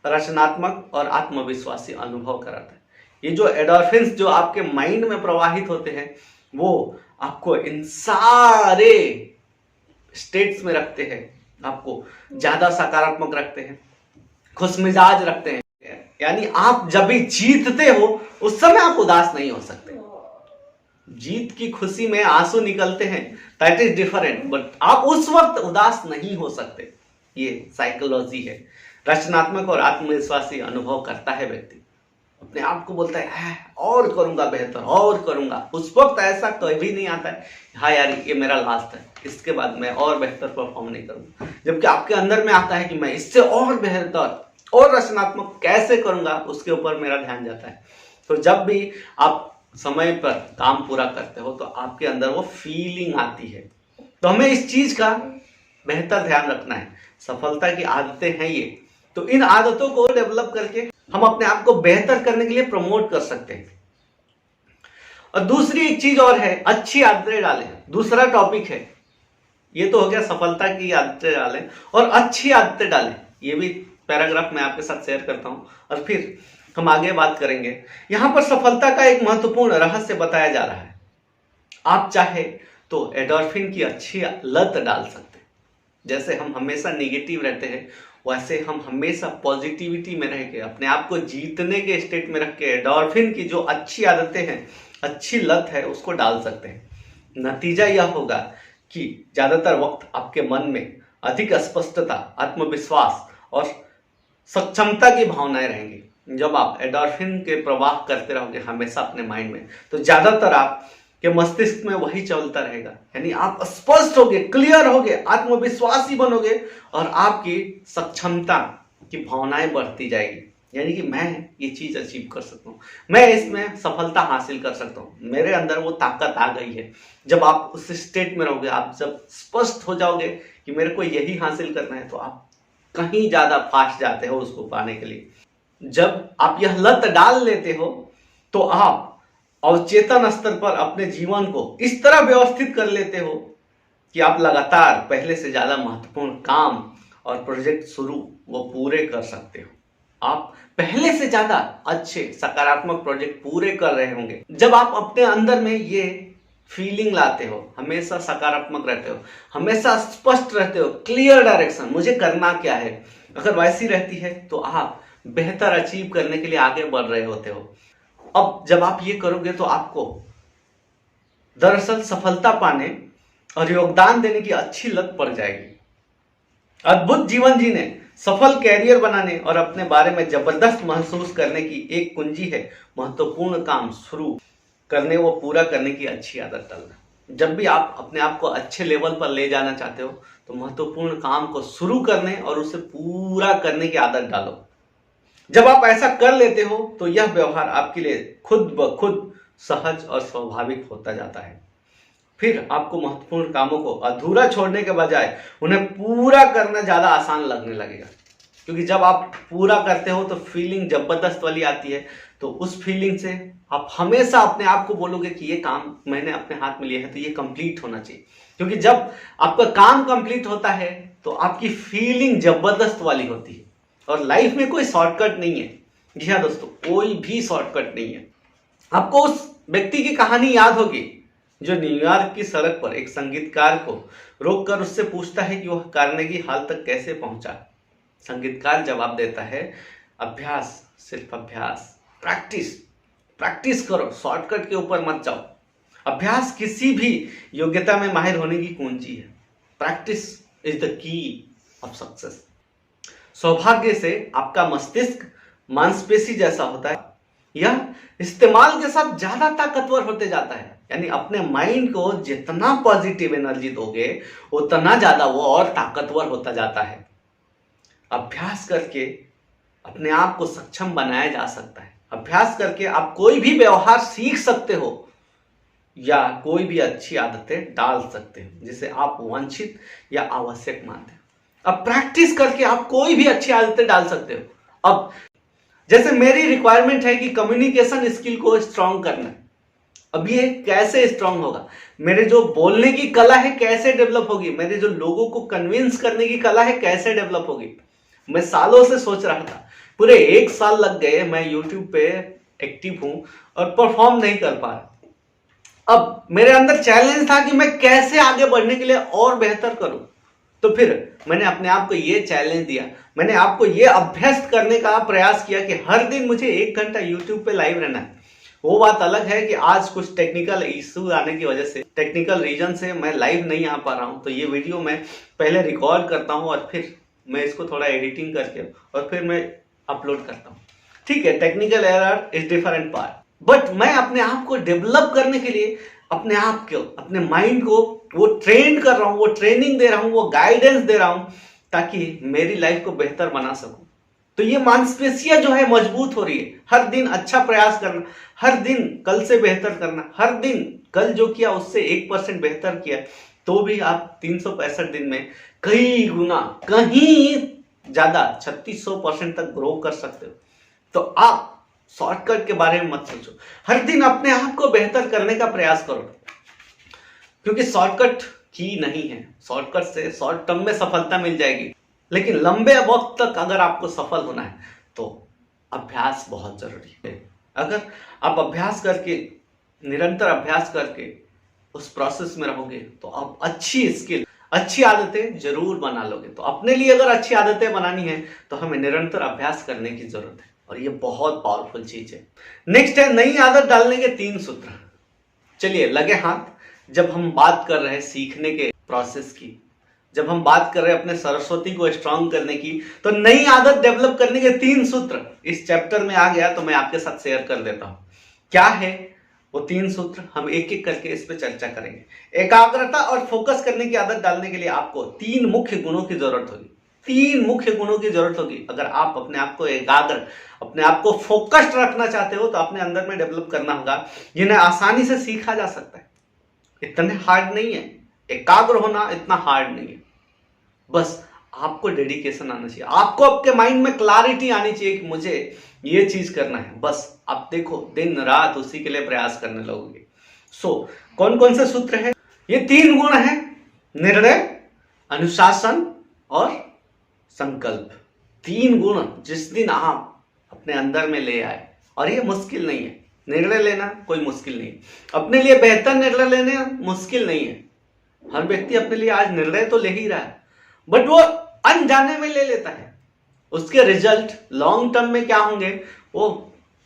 रचनात्मक और आत्मविश्वासी अनुभव कराता है। ये जो एंडोर्फिन्स जो आपके माइंड में प्रवाहित होते हैं, वो आपको इन सारे स्टेट्स में रखते हैं, आपको ज्यादा सकारात्मक रखते हैं, खुशमिजाज रखते हैं। यानी आप जब भी जीतते हो उस समय आप उदास नहीं हो सकते। जीत की खुशी में आंसू निकलते हैं, दैट इज डिफरेंट, बट आप उस वक्त उदास नहीं हो सकते। ये साइकोलॉजी है। रचनात्मक और आत्मविश्वासी अनुभव करता है व्यक्ति, अपने आप को बोलता है और करूंगा, बेहतर और करूंगा। उस वक्त ऐसा कभी नहीं आता है, हाँ यार ये मेरा लास्ट है, इसके बाद मैं और बेहतर परफॉर्म नहीं करूंगा। जबकि आपके अंदर में आता है कि मैं इससे और बेहतर और रचनात्मक कैसे करूंगा, उसके ऊपर मेरा ध्यान जाता है। तो जब भी आप समय पर काम पूरा करते हो तो आपके अंदर वो फीलिंग आती है। तो हमें इस चीज का बेहतर ध्यान रखना है। सफलता की आदतें हैं ये, तो इन आदतों को डेवलप करके हम अपने आप को बेहतर करने के लिए प्रमोट कर सकते हैं। और दूसरी एक चीज और है, अच्छी आदतें डालें। दूसरा टॉपिक है, ये तो हो गया सफलता की आदतें डालें और अच्छी आदतें डालें। ये भी पैराग्राफ मैं आपके साथ शेयर करता हूं और फिर हम आगे बात करेंगे। यहां पर सफलता का एक महत्वपूर्ण रहस्य बताया जा रहा है। आप चाहे तो एंडोर्फिन की अच्छी लत डाल सकते हैं। जैसे हम हमेशा नेगेटिव रहते हैं, वैसे हम हमेशा पॉजिटिविटी में रह के अपने आप को जीतने के स्टेट में रख के एंडोर्फिन की जो अच्छी आदतें हैं, अच्छी लत है, उसको डाल सकते हैं। नतीजा यह होगा कि ज्यादातर वक्त आपके मन में अधिक स्पष्टता, आत्मविश्वास और सक्षमता की भावनाएं रहेंगी। जब आप एंडोर्फिन के प्रवाह करते रहोगे हमेशा अपने माइंड में, तो ज्यादातर आपके मस्तिष्क में वही चलता रहेगा। यानी आप स्पष्ट होगे, क्लियर होगे, आत्मविश्वासी बनोगे और आपकी सक्षमता की भावनाएं बढ़ती जाएगी। यानी कि मैं ये चीज अचीव कर सकता हूँ, मैं इसमें सफलता हासिल कर सकता हूँ, मेरे अंदर वो ताकत आ गई है। जब आप उस स्टेट में रहोगे, आप जब स्पष्ट हो जाओगे कि मेरे को यही हासिल करना है, तो आप कहीं ज्यादा फास्ट जाते हो उसको पाने के लिए। जब आप यह लत डाल लेते हो तो आप अवचेतन स्तर पर अपने जीवन को इस तरह व्यवस्थित कर लेते हो कि आप लगातार पहले से ज्यादा महत्वपूर्ण काम और प्रोजेक्ट शुरू वो पूरे कर सकते हो। आप पहले से ज्यादा अच्छे सकारात्मक प्रोजेक्ट पूरे कर रहे होंगे। जब आप अपने अंदर में ये फीलिंग लाते हो, हमेशा सकारात्मक रहते हो, हमेशा स्पष्ट रहते हो, क्लियर डायरेक्शन, मुझे करना क्या है, अगर वैसी रहती है तो आप बेहतर अचीव करने के लिए आगे बढ़ रहे होते हो। अब जब आप ये करोगे तो आपको दरअसल सफलता पाने और योगदान देने की अच्छी लत पड़ जाएगी। अद्भुत जीवन जीने, सफल कैरियर बनाने और अपने बारे में जबरदस्त महसूस करने की एक कुंजी है महत्वपूर्ण काम शुरू करने व पूरा करने की अच्छी आदत डालना। जब भी आप अपने आप को अच्छे लेवल पर ले जाना चाहते हो तो महत्वपूर्ण काम को शुरू करने और उसे पूरा करने की आदत डालो। जब आप ऐसा कर लेते हो तो यह व्यवहार आपके लिए खुद ब खुद सहज और स्वाभाविक होता जाता है। फिर आपको महत्वपूर्ण कामों को अधूरा छोड़ने के बजाय उन्हें पूरा करना ज्यादा आसान लगने लगेगा, क्योंकि जब आप पूरा करते हो तो फीलिंग जबरदस्त वाली आती है। तो उस फीलिंग से आप हमेशा अपने आप को बोलोगे कि ये काम मैंने अपने हाथ में लिया है तो ये कंप्लीट होना चाहिए, क्योंकि जब आपका काम कंप्लीट होता है तो आपकी फीलिंग जबरदस्त वाली होती है। और लाइफ में कोई शॉर्टकट नहीं है। जी हाँ दोस्तों, कोई भी शॉर्टकट नहीं है। आपको उस व्यक्ति की कहानी याद होगी जो न्यूयॉर्क की सड़क पर एक संगीतकार को रोककर उससे पूछता है कि वह कार्नेगी हॉल तक कैसे पहुंचा। संगीतकार जवाब देता है, अभ्यास, सिर्फ अभ्यास, प्रैक्टिस, प्रैक्टिस करो, शॉर्टकट के ऊपर मत जाओ। अभ्यास किसी भी योग्यता में माहिर होने की कुंजी है। Practice is the key of success. सौभाग्य से आपका मस्तिष्क मांसपेशी जैसा होता है। यह इस्तेमाल के साथ ज्यादा ताकतवर होते जाता है। यानी अपने माइंड को जितना पॉजिटिव एनर्जी दोगे उतना ज्यादा वो और ताकतवर होता जाता है। अभ्यास करके अपने आप को सक्षम बनाया जा सकता है। अभ्यास करके आप कोई भी व्यवहार सीख सकते हो या कोई भी अच्छी आदतें डाल सकते हो जिसे आप वांछित या आवश्यक मानते हो। अब प्रैक्टिस करके आप कोई भी अच्छी आदतें डाल सकते हो। अब जैसे मेरी रिक्वायरमेंट है कि कम्युनिकेशन स्किल को स्ट्रांग करना है। अब ये कैसे स्ट्रांग होगा? मेरे जो बोलने की कला है कैसे डेवलप होगी? मेरे जो लोगों को कन्विंस करने की कला है कैसे डेवलप होगी? मैं सालों से सोच रहा था, पूरे 1 साल लग गए। मैं यूट्यूब पे एक्टिव हूं और परफॉर्म नहीं कर पा रहा। अब मेरे अंदर चैलेंज था कि मैं कैसे आगे बढ़ने के लिए और बेहतर करूं। तो फिर मैंने अपने आप को ये चैलेंज दिया, मैंने आपको ये अभ्यस्त करने का प्रयास किया कि हर दिन मुझे 1 घंटा यूट्यूब पे लाइव रहना है। वो बात अलग है कि आज कुछ टेक्निकल इशू आने की वजह से, टेक्निकल रीजन से मैं लाइव नहीं आ पा रहा हूं। तो ये वीडियो मैं पहले रिकॉर्ड करता हूं और फिर मैं इसको थोड़ा एडिटिंग करके और फिर मैं अपलोड करता हूं। ठीक है, technical error is different part, but मैं अपने आप को डेवलप करने के लिए अपने आप को, अपने माइंड को वो ट्रेन कर रहा हूं, वो ट्रेनिंग दे रहा हूं, वो गाइडेंस दे रहा हूं ताकि मेरी लाइफ को बेहतर बना सकूं। तो ये मांसपेशियां जो है मजबूत हो रही है। हर दिन अच्छा प्रयास करना, हर दिन कल से बेहतर करना, हर दिन कल जो किया उससे 1% बेहतर किया तो भी आप 365 दिन में कई गुना, कहीं ज्यादा 3600% तक ग्रो कर सकते हो। तो आप शॉर्टकट के बारे में मत सोचो, हर दिन अपने आप को बेहतर करने का प्रयास करो, क्योंकि शॉर्टकट की नहीं है। शॉर्टकट से शॉर्ट टर्म में सफलता मिल जाएगी, लेकिन लंबे वक्त तक अगर आपको सफल होना है तो अभ्यास बहुत जरूरी है। अगर आप अभ्यास करके, निरंतर अभ्यास करके उस प्रोसेस में रहोगे तो आप अच्छी स्किल, अच्छी आदतें जरूर बना लोगे। तो अपने लिए अगर अच्छी आदतें बनानी है तो हमें निरंतर अभ्यास करने की जरूरत है और ये बहुत पावरफुल चीज है। नेक्स्ट है नई आदत डालने के 3 सूत्र। चलिए लगे हाथ। जब हम बात कर रहे हैं सीखने के प्रोसेस की, जब हम बात कर रहे हैं अपने सरस्वती को स्ट्रांग करने की, तो नई आदत डेवलप करने के 3 सूत्र इस चैप्टर में आ गया तो मैं आपके साथ शेयर कर देता हूं। क्या है वो 3 सूत्र? हम एक एक करके इस पे चर्चा करेंगे। एकाग्रता और फोकस करने की आदत डालने के लिए आपको 3 मुख्य गुणों की जरूरत होगी। 3 मुख्य गुणों की जरूरत होगी। अगर आप अपने आप को एकाग्र, अपने आप को फोकस्ड रखना चाहते हो तो अपने अंदर में डेवलप करना होगा, जिन्हें आसानी से सीखा जा सकता है। इतने हार्ड नहीं है, एकाग्र होना इतना हार्ड नहीं है। बस आपको डेडिकेशन आना चाहिए, आपको आपके माइंड में क्लैरिटी आनी चाहिए कि मुझे ये चीज करना है। बस आप देखो दिन रात उसी के लिए प्रयास करने लगोगे। कौन कौन से सूत्र है? ये 3 गुण है, निर्णय, अनुशासन और संकल्प। 3 गुण जिस दिन आप अपने अंदर में ले आए, और ये मुश्किल नहीं है। निर्णय लेना कोई मुश्किल नहीं, अपने लिए बेहतर निर्णय लेना मुश्किल नहीं है। हर व्यक्ति अपने लिए आज निर्णय तो ले ही रहा है, बट वो अनजाने में ले लेता है। उसके रिजल्ट लॉन्ग टर्म में क्या होंगे वो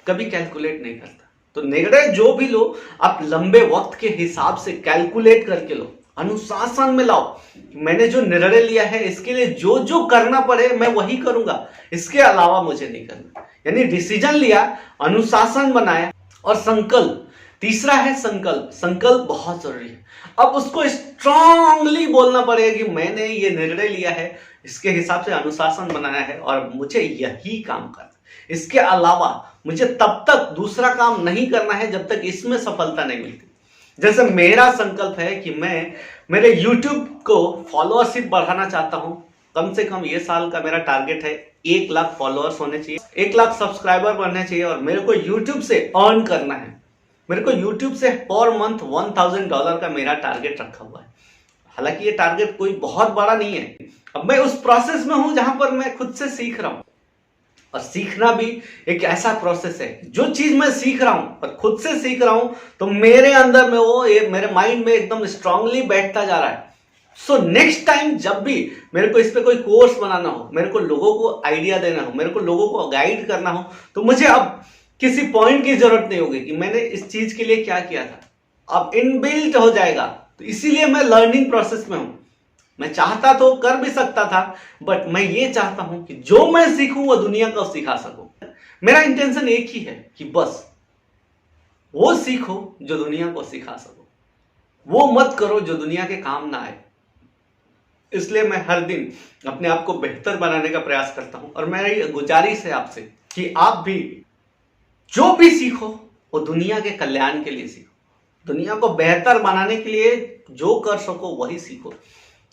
कभी कैलकुलेट नहीं करता। तो निर्णय जो भी लो, आप लंबे वक्त के हिसाब से कैलकुलेट करके लो। अनुशासन में लाओ। मैंने जो निर्णय लिया है इसके लिए जो जो करना पड़े मैं वही करूंगा, इसके अलावा मुझे नहीं करना। यानी डिसीजन लिया, अनुशासन बनाया और संकल्प। तीसरा है संकल्प। संकल्प बहुत जरूरी है। अब उसको स्ट्रांगली बोलना पड़ेगा कि मैंने ये निर्णय लिया है, इसके हिसाब से अनुशासन बनाया है और मुझे यही काम करना। इसके अलावा मुझे तब तक दूसरा काम नहीं करना है जब तक इसमें सफलता नहीं मिलती। जैसे मेरा संकल्प है कि मैं मेरे YouTube को फॉलोअरशिप बढ़ाना चाहता हूं। कम से कम ये साल का मेरा टारगेट है 1 लाख फॉलोअर्स होने चाहिए, 1 लाख सब्सक्राइबर बनने चाहिए और मेरे को YouTube से अर्न करना है। मेरे को YouTube से पर मंथ $1000 का मेरा टारगेट रखा हुआ है। हालांकि ये टारगेट कोई बहुत बड़ा नहीं है। अब मैं उस प्रोसेस में हूं जहां पर मैं खुद से सीख रहा हूं, और सीखना भी एक ऐसा प्रोसेस है, जो चीज मैं सीख रहा हूं और खुद से सीख रहा हूं तो मेरे अंदर में वो मेरे माइंड में एकदम स्ट्रांगली बैठता जा रहा है। सो नेक्स्ट टाइम जब भी मेरे को इस पे कोई कोर्स बनाना हो, मेरे को लोगों को आइडिया देना हो, मेरे को लोगों को गाइड करना हो, तो मुझे अब किसी पॉइंट की जरूरत नहीं होगी कि मैंने इस चीज के लिए क्या किया था। अब इनबिल्ट हो जाएगा। तो इसीलिए मैं लर्निंग प्रोसेस में हूं। मैं चाहता तो कर भी सकता था, बट मैं ये चाहता हूं कि जो मैं सीखूं वो दुनिया को सिखा सकूं। मेरा इंटेंशन एक ही है कि बस वो सीखो जो दुनिया को सिखा सको, वो मत करो जो दुनिया के काम ना आए। इसलिए मैं हर दिन अपने आप को बेहतर बनाने का प्रयास करता हूं और मेरी गुजारिश है आपसे कि आप भी जो भी सीखो वो दुनिया के कल्याण के लिए सीखो। दुनिया को बेहतर बनाने के लिए जो कर सको वही सीखो।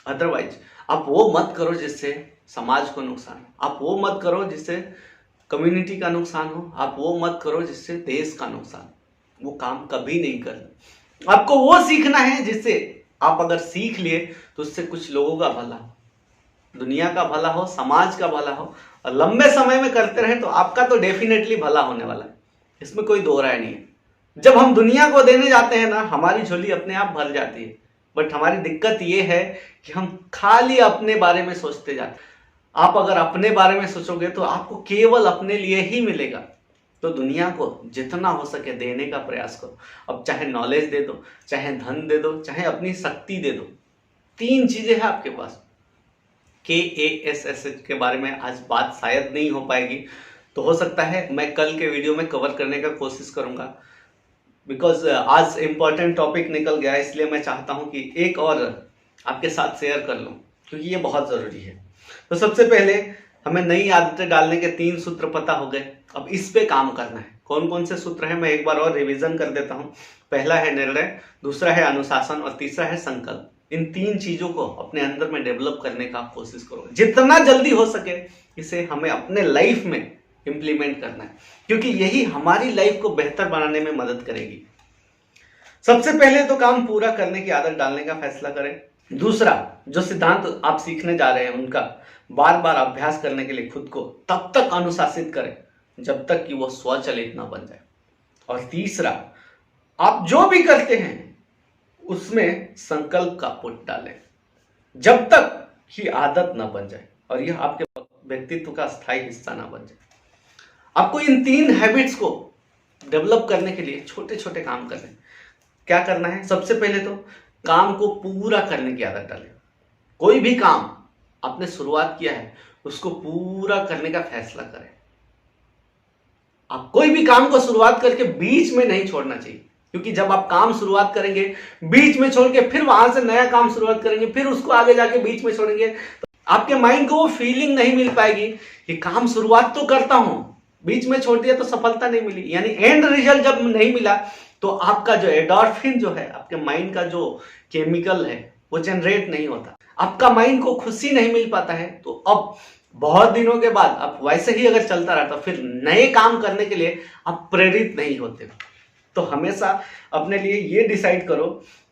अदरवाइज आप वो मत करो जिससे समाज को नुकसान हो, आप वो मत करो जिससे कम्युनिटी का नुकसान हो, आप वो मत करो जिससे देश का नुकसान। वो काम कभी नहीं करना। आपको वो सीखना है जिससे आप अगर सीख लिए तो उससे कुछ लोगों का भला हो, दुनिया का भला हो, समाज का भला हो, और लंबे समय में करते रहे तो आपका तो डेफिनेटली भला होने वाला है। इसमें कोई दो राय नहीं है। जब हम दुनिया को देने जाते हैं ना, हमारी झोली अपने आप भर जाती है। बट हमारी दिक्कत यह है कि हम खाली अपने बारे में सोचते जाते हैं। आप अगर अपने बारे में सोचोगे तो आपको केवल अपने लिए ही मिलेगा। तो दुनिया को जितना हो सके देने का प्रयास करो। अब चाहे नॉलेज दे दो, चाहे धन दे दो, चाहे अपनी शक्ति दे दो। 3 चीजें हैं आपके पास। KASS के बारे में आज बात शायद नहीं हो पाएगी, तो हो सकता है मैं कल के वीडियो में कवर करने का कोशिश करूंगा। बिकॉज आज इंपॉर्टेंट टॉपिक निकल गया, इसलिए मैं चाहता हूं कि एक और आपके साथ शेयर कर लूं, क्योंकि ये बहुत जरूरी है। तो सबसे पहले हमें नई आदतें डालने के 3 सूत्र पता हो गए। अब इस पे काम करना है। कौन कौन से सूत्र हैं मैं एक बार और रिवीजन कर देता हूं। पहला है निर्णय, दूसरा है अनुशासन और तीसरा है संकल्प। इन 3 चीजों को अपने अंदर में डेवलप करने का कोशिश करो। जितना जल्दी हो सके इसे हमें अपने लाइफ में इंप्लीमेंट करना है, क्योंकि यही हमारी लाइफ को बेहतर बनाने में मदद करेगी। सबसे पहले तो काम पूरा करने की आदत डालने का फैसला करें। दूसरा, जो सिद्धांत आप सीखने जा रहे हैं उनका बार बार अभ्यास करने के लिए खुद को तब तक अनुशासित करें जब तक कि वो स्वचालित ना बन जाए। और तीसरा, आप जो भी करते हैं उसमें संकल्प का पुट डालें जब तक कि आदत ना बन जाए और यह आपके व्यक्तित्व का स्थायी हिस्सा ना बन जाए। आपको इन 3 हैबिट्स को डेवलप करने के लिए छोटे छोटे काम करने हैं। क्या करना है? सबसे पहले तो काम को पूरा करने की आदत डालें। कोई भी काम आपने शुरुआत किया है उसको पूरा करने का फैसला करें। आप कोई भी काम को शुरुआत करके बीच में नहीं छोड़ना चाहिए, क्योंकि जब आप काम शुरुआत करेंगे बीच में छोड़ के फिर वहां से नया काम शुरुआत करेंगे, फिर उसको आगे जाके बीच में छोड़ेंगे, तो आपके माइंड को वो फीलिंग नहीं मिल पाएगी कि काम शुरुआत तो करता हूं, बीच में छोड़ दिया तो सफलता नहीं मिली। यानी एंड रिजल्ट जब नहीं मिला तो आपका जो एंडोर्फिन जो है, आपके माइंड का जो केमिकल है वो जनरेट नहीं होता, आपका माइंड को खुशी नहीं मिल पाता है। तो अब बहुत दिनों के बाद आप वैसे ही अगर चलता रहता फिर नए काम करने के लिए आप प्रेरित नहीं होते। तो हमेशा अपने लिए ये डिसाइड करो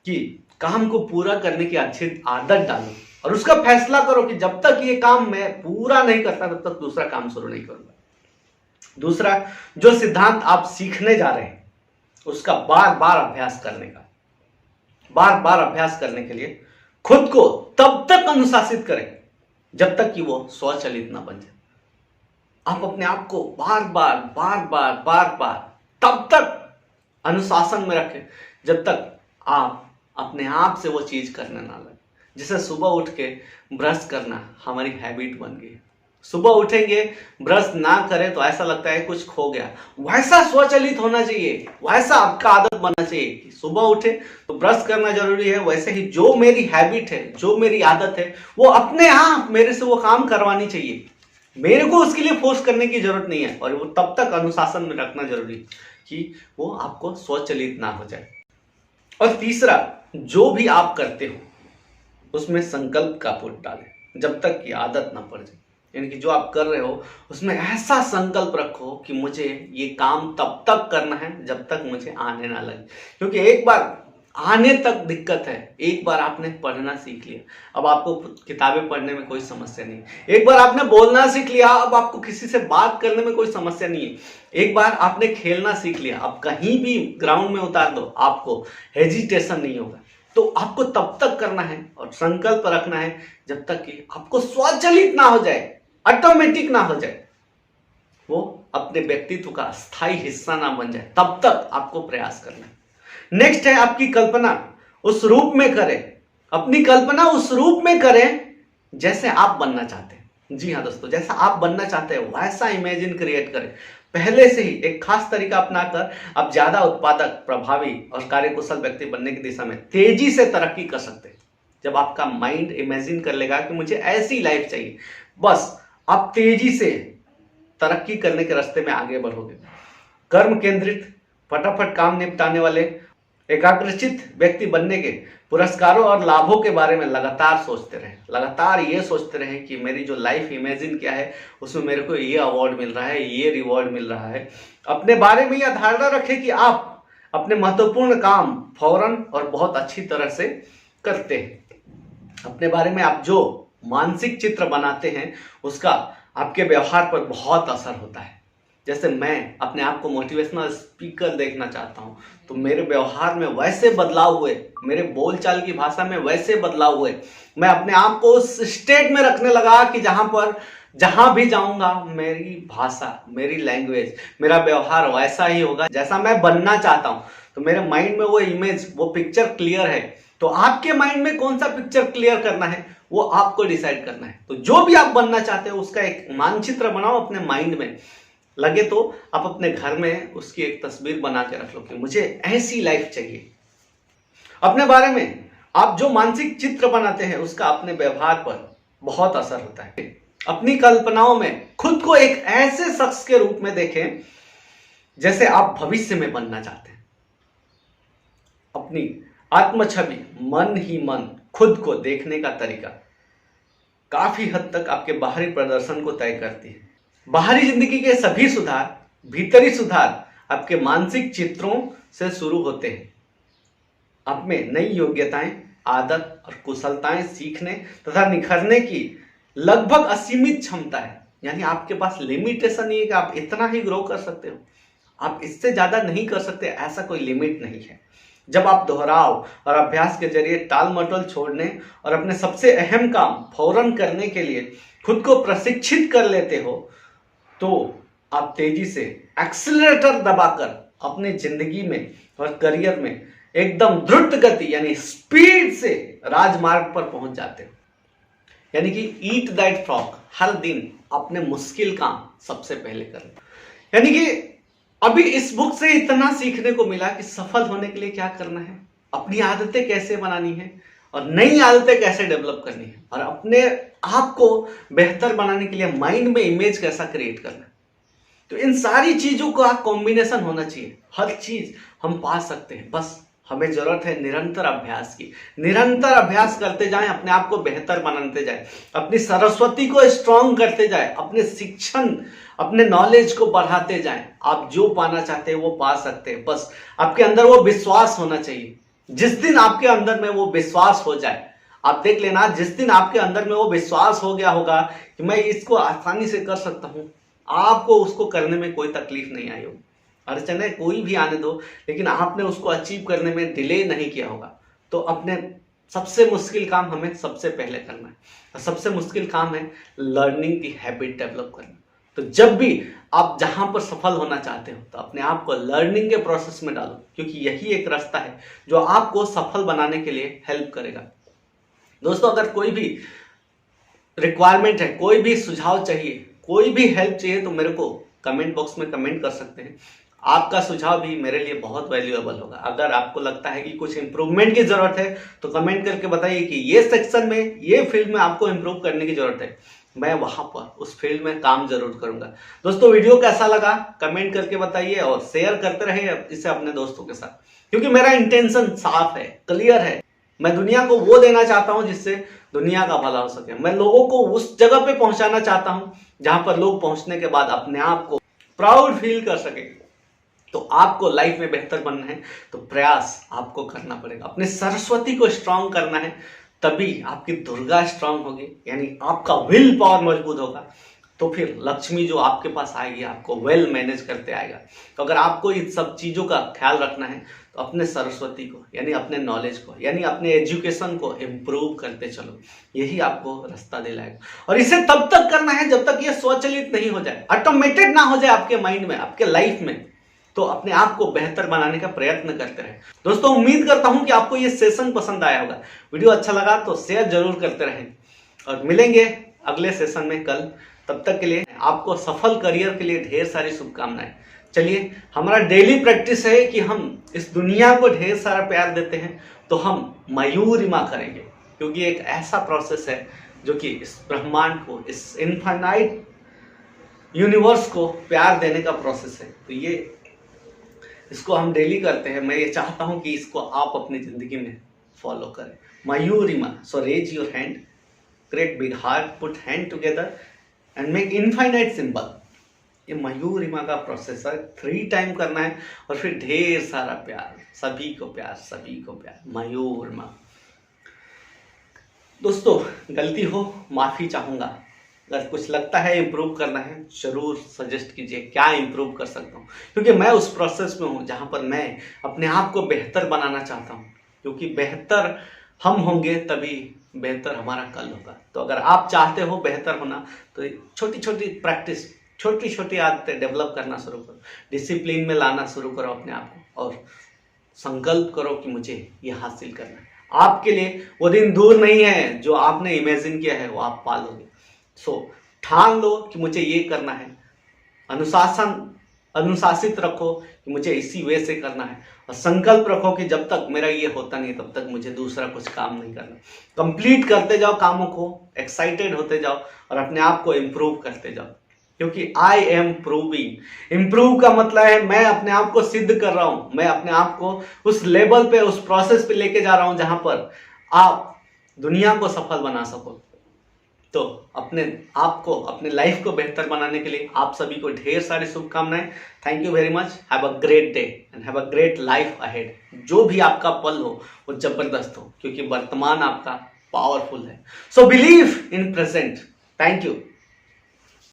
कि काम को पूरा करने की अच्छी आदत डालो और उसका फैसला करो कि जब तक ये काम मैं पूरा नहीं करता तब तक दूसरा काम शुरू नहीं करूंगा। दूसरा, जो सिद्धांत आप सीखने जा रहे हैं उसका बार बार अभ्यास करने का, बार बार अभ्यास करने के लिए खुद को तब तक अनुशासित करें जब तक कि वो स्वचालित ना बन जाए। आप अपने आप को बार बार तब तक अनुशासन में रखें जब तक आप अपने आप से वो चीज करने ना लगे। जैसे सुबह उठ के ब्रश करना हमारी हैबिट बन गई, सुबह उठेंगे ब्रश ना करें तो ऐसा लगता है कुछ खो गया, वैसा स्वचालित होना चाहिए, वैसा आपका आदत बनना चाहिए कि सुबह उठे तो ब्रश करना जरूरी है। वैसे ही जो मेरी हैबिट है, जो मेरी आदत है, वो अपने आप मेरे से वो काम करवानी चाहिए, मेरे को उसके लिए फोर्स करने की जरूरत नहीं है। और वो तब तक अनुशासन में रखना जरूरी है कि वो आपको स्वचालित ना हो जाए। और तीसरा, जो भी आप करते हो उसमें संकल्प का पुट डालें जब तक कि आदत ना पड़ जाए। यानी कि जो आप कर रहे हो उसमें ऐसा संकल्प रखो कि मुझे ये काम तब तक करना है जब तक मुझे आने ना लगे। क्योंकि एक बार आने तक दिक्कत है, एक बार आपने पढ़ना सीख लिया, अब आपको किताबें पढ़ने में कोई समस्या नहीं है। एक बार आपने बोलना सीख लिया, अब आपको किसी से बात करने में कोई समस्या नहीं है। एक बार आपने खेलना सीख लिया, अब कहीं भी ग्राउंड में उतार दो, आपको हेजिटेशन नहीं होगा। तो आपको तब तक करना है और संकल्प रखना है जब तक कि आपको स्वचालित ना हो जाए, ऑटोमेटिक ना हो जाए, वो अपने व्यक्तित्व का स्थायी हिस्सा ना बन जाए, तब तक आपको प्रयास करना है। नेक्स्ट है आपकी कल्पना उस रूप में करें, अपनी कल्पना उस रूप में करें जैसे आप बनना चाहते हैं। जी हाँ दोस्तों, जैसा आप बनना चाहते हैं वैसा इमेजिन क्रिएट करें। पहले से ही एक खास तरीका अपनाकर आप ज्यादा उत्पादक, प्रभावी और कार्यकुशल व्यक्ति बनने की दिशा में तेजी से तरक्की कर सकते हैं। जब आपका माइंड इमेजिन कर लेगा कि मुझे ऐसी लाइफ चाहिए, बस आप तेजी से तरक्की करने के रास्ते में आगे बढ़ोगे। कर्म केंद्रित, फटाफट काम निपटाने वाले, एकाग्रचित व्यक्ति बनने के पुरस्कारों और लाभों के बारे में लगातार सोचते रहे। लगातार ये सोचते रहे कि मेरी जो लाइफ इमेजिन किया है उसमें मेरे को ये अवार्ड मिल रहा है, ये रिवॉर्ड मिल रहा है। अपने बारे में यह धारणा रखें कि आप अपने महत्वपूर्ण काम फौरन और बहुत अच्छी तरह से करते हैं। अपने बारे में आप जो मानसिक चित्र बनाते हैं उसका आपके व्यवहार पर बहुत असर होता है। जैसे मैं अपने आप को मोटिवेशनल स्पीकर देखना चाहता हूं, तो मेरे व्यवहार में वैसे बदलाव हुए, मेरे बोलचाल की भाषा में वैसे बदलाव हुए, मैं अपने आप को उस स्टेट में रखने लगा कि जहां भी जाऊंगा मेरी भाषा, मेरी लैंग्वेज, मेरा व्यवहार वैसा ही होगा जैसा मैं बनना चाहता हूं। तो मेरे माइंड में वो इमेज, वो पिक्चर क्लियर है। तो आपके माइंड में कौन सा पिक्चर क्लियर करना है वो आपको डिसाइड करना है। तो जो भी आप बनना चाहते हो उसका एक मानचित्र बनाओ अपने माइंड में। लगे तो आप अपने घर में उसकी एक तस्वीर बना के रख लो कि मुझे ऐसी लाइफ चाहिए। अपने बारे में आप जो मानसिक चित्र बनाते हैं उसका अपने व्यवहार पर बहुत असर होता है। अपनी कल्पनाओं में खुद को एक ऐसे शख्स के रूप में देखें जैसे आप भविष्य में बनना चाहते हैं। अपनी आत्म छवि, मन ही मन, खुद को देखने का तरीका काफी हद तक आपके बाहरी प्रदर्शन को तय करती है। बाहरी जिंदगी के सभी सुधार, भीतरी सुधार आपके मानसिक चित्रों से शुरू होते हैं। आप में नई योग्यताएं, आदत और कुशलताएं सीखने तथा निखरने की लगभग असीमित क्षमता है। यानी आपके पास लिमिटेशन नहीं है कि आप इतना ही ग्रो कर सकते हो, आप इससे ज्यादा नहीं कर सकते, ऐसा कोई लिमिट नहीं है। जब आप दोहराव और अभ्यास के जरिए टाल मटोल छोड़ने और अपने सबसे अहम काम फौरन करने के लिए खुद को प्रशिक्षित कर लेते हो, तो आप तेजी से एक्सीलरेटर दबाकर अपने जिंदगी में और करियर में एकदम द्रुत गति यानी स्पीड से राजमार्ग पर पहुंच जाते हो। यानी कि ईट दैट फ्रॉग, हर दिन अपने मुश्किल काम सबसे पहले करें। यानी कि अभी इस बुक से इतना सीखने को मिला कि सफल होने के लिए क्या करना है, अपनी आदतें कैसे बनानी है और नई आदतें कैसे डेवलप करनी है, और अपने आप को बेहतर बनाने के लिए माइंड में इमेज कैसा क्रिएट करना है। तो इन सारी चीजों का कॉम्बिनेशन होना चाहिए। हर चीज हम पा सकते हैं, बस हमें जरूरत है निरंतर अभ्यास की। निरंतर अभ्यास करते जाएं, अपने आप को बेहतर बनाते जाएं, अपनी सरस्वती को स्ट्रांग करते जाएं, अपने शिक्षण, अपने नॉलेज को बढ़ाते जाएं। आप जो पाना चाहते हैं वो पा सकते हैं, बस आपके अंदर वो विश्वास होना चाहिए। जिस दिन आपके अंदर में वो विश्वास हो जाए, आप देख लेना, जिस दिन आपके अंदर में वो विश्वास हो गया होगा कि मैं इसको आसानी से कर सकता हूं, आपको उसको करने में कोई तकलीफ नहीं आई होगी। अड़चने कोई भी आने दो, लेकिन आपने उसको अचीव करने में डिले नहीं किया होगा। तो अपने सबसे मुश्किल काम हमें सबसे पहले करना है। सबसे मुश्किल काम है लर्निंग की हैबिट डेवलप करना। तो जब भी आप जहां पर सफल होना चाहते हो तो अपने आप को लर्निंग के प्रोसेस में डालो, क्योंकि यही एक रास्ता है जो आपको सफल बनाने के लिए हेल्प करेगा। दोस्तों, अगर कोई भी रिक्वायरमेंट है, कोई भी सुझाव चाहिए, कोई भी हेल्प चाहिए तो मेरे को कमेंट बॉक्स में कमेंट कर सकते हैं। आपका सुझाव भी मेरे लिए बहुत वैल्यूएबल होगा। अगर आपको लगता है कि कुछ इंप्रूवमेंट की जरूरत है तो कमेंट करके बताइए कि ये सेक्शन में, ये फील्ड में आपको इंप्रूव करने की जरूरत है। मैं वहां पर उस फील्ड में काम जरूर करूंगा। दोस्तों, वीडियो कैसा लगा कमेंट करके बताइए और शेयर करते रहिए इसे अपने दोस्तों के साथ, क्योंकि मेरा इंटेंशन साफ है, क्लियर है। मैं दुनिया को वो देना चाहता हूं जिससे दुनिया का भला हो सके। मैं लोगों को उस जगह पे पहुंचाना चाहता हूं जहां पर लोग पहुंचने के बाद अपने आप को प्राउड फील कर सके। तो आपको लाइफ में बेहतर बनना है तो प्रयास आपको करना पड़ेगा। अपने सरस्वती को स्ट्रांग करना है, तभी आपकी दुर्गा स्ट्रांग होगी, यानी आपका विल पावर मजबूत होगा। तो फिर लक्ष्मी जो आपके पास आएगी आपको वेल मैनेज करते आएगा। तो अगर आपको इन सब चीजों का ख्याल रखना है तो अपने सरस्वती को, यानी अपने नॉलेज को, यानी अपने एजुकेशन को इम्प्रूव करते चलो। यही आपको रास्ता दिलाएगा। और इसे तब तक करना है जब तक ये स्वचालित नहीं हो जाए, ऑटोमेटेड ना हो जाए आपके माइंड में, आपके लाइफ में। तो अपने आप को बेहतर बनाने का प्रयत्न करते रहे। दोस्तों, उम्मीद करता हूं कि आपको ये सेशन पसंद आया होगा। वीडियो अच्छा लगा तो शेयर जरूर करते रहें और मिलेंगे अगले सेशन में कल। तब तक के लिए आपको सफल करियर के लिए ढेर सारी शुभकामनाएं। चलिए, हमारा डेली प्रैक्टिस है कि हम इस दुनिया को ढेर सारा प्यार देते हैं तो हम मयूरिमा करेंगे, क्योंकि एक ऐसा प्रोसेस है जो कि इस ब्रह्मांड को, इस इनफाइनाइट यूनिवर्स को प्यार देने का प्रोसेस है। तो ये इसको हम डेली करते हैं। मैं ये चाहता हूं कि इसको आप अपनी जिंदगी में फॉलो करें। Mayurima. So raise your hand, create big heart, put hand together and make infinite symbol. ये मयूरिमा का प्रोसेस है, 3 टाइम करना है और फिर ढेर सारा प्यार, सभी को प्यार, सभी को प्यार, मयूरिमा। दोस्तों, गलती हो माफी चाहूंगा। अगर कुछ लगता है इम्प्रूव करना है जरूर सजेस्ट कीजिए क्या इम्प्रूव कर सकता हूँ, क्योंकि मैं उस प्रोसेस में हूँ जहाँ पर मैं अपने आप को बेहतर बनाना चाहता हूँ। क्योंकि बेहतर हम होंगे तभी बेहतर हमारा कल होगा। तो अगर आप चाहते हो बेहतर होना तो छोटी छोटी प्रैक्टिस, छोटी छोटी आदतें डेवलप करना शुरू करो, डिसिप्लिन में लाना शुरू करो अपने आप को और संकल्प करो कि मुझे ये हासिल करना है। आपके लिए वो दिन दूर नहीं है जो आपने इमेजिन किया है वो आप पालोगे। सो ठान लो कि मुझे ये करना है, अनुशासित रखो कि मुझे इसी वे से करना है और संकल्प रखो कि जब तक मेरा ये होता नहीं तब तक मुझे दूसरा कुछ काम नहीं करना। कंप्लीट करते जाओ कामों को, एक्साइटेड होते जाओ और अपने आप को इम्प्रूव करते जाओ, क्योंकि आई एम प्रूविंग। इम्प्रूव का मतलब है मैं अपने आप को सिद्ध कर रहा हूं, मैं अपने आप को उस लेवल पे, उस प्रोसेस पे लेके जा रहा हूं जहां पर आप दुनिया को सफल बना सको। तो अपने आप को, अपने लाइफ को बेहतर बनाने के लिए आप सभी को ढेर सारी शुभकामनाएं। Thank you very much. Have a great day and have a great life ahead. जो भी आपका पल हो वो जबरदस्त हो, क्योंकि वर्तमान आपका पावरफुल है। So believe in present. Thank you.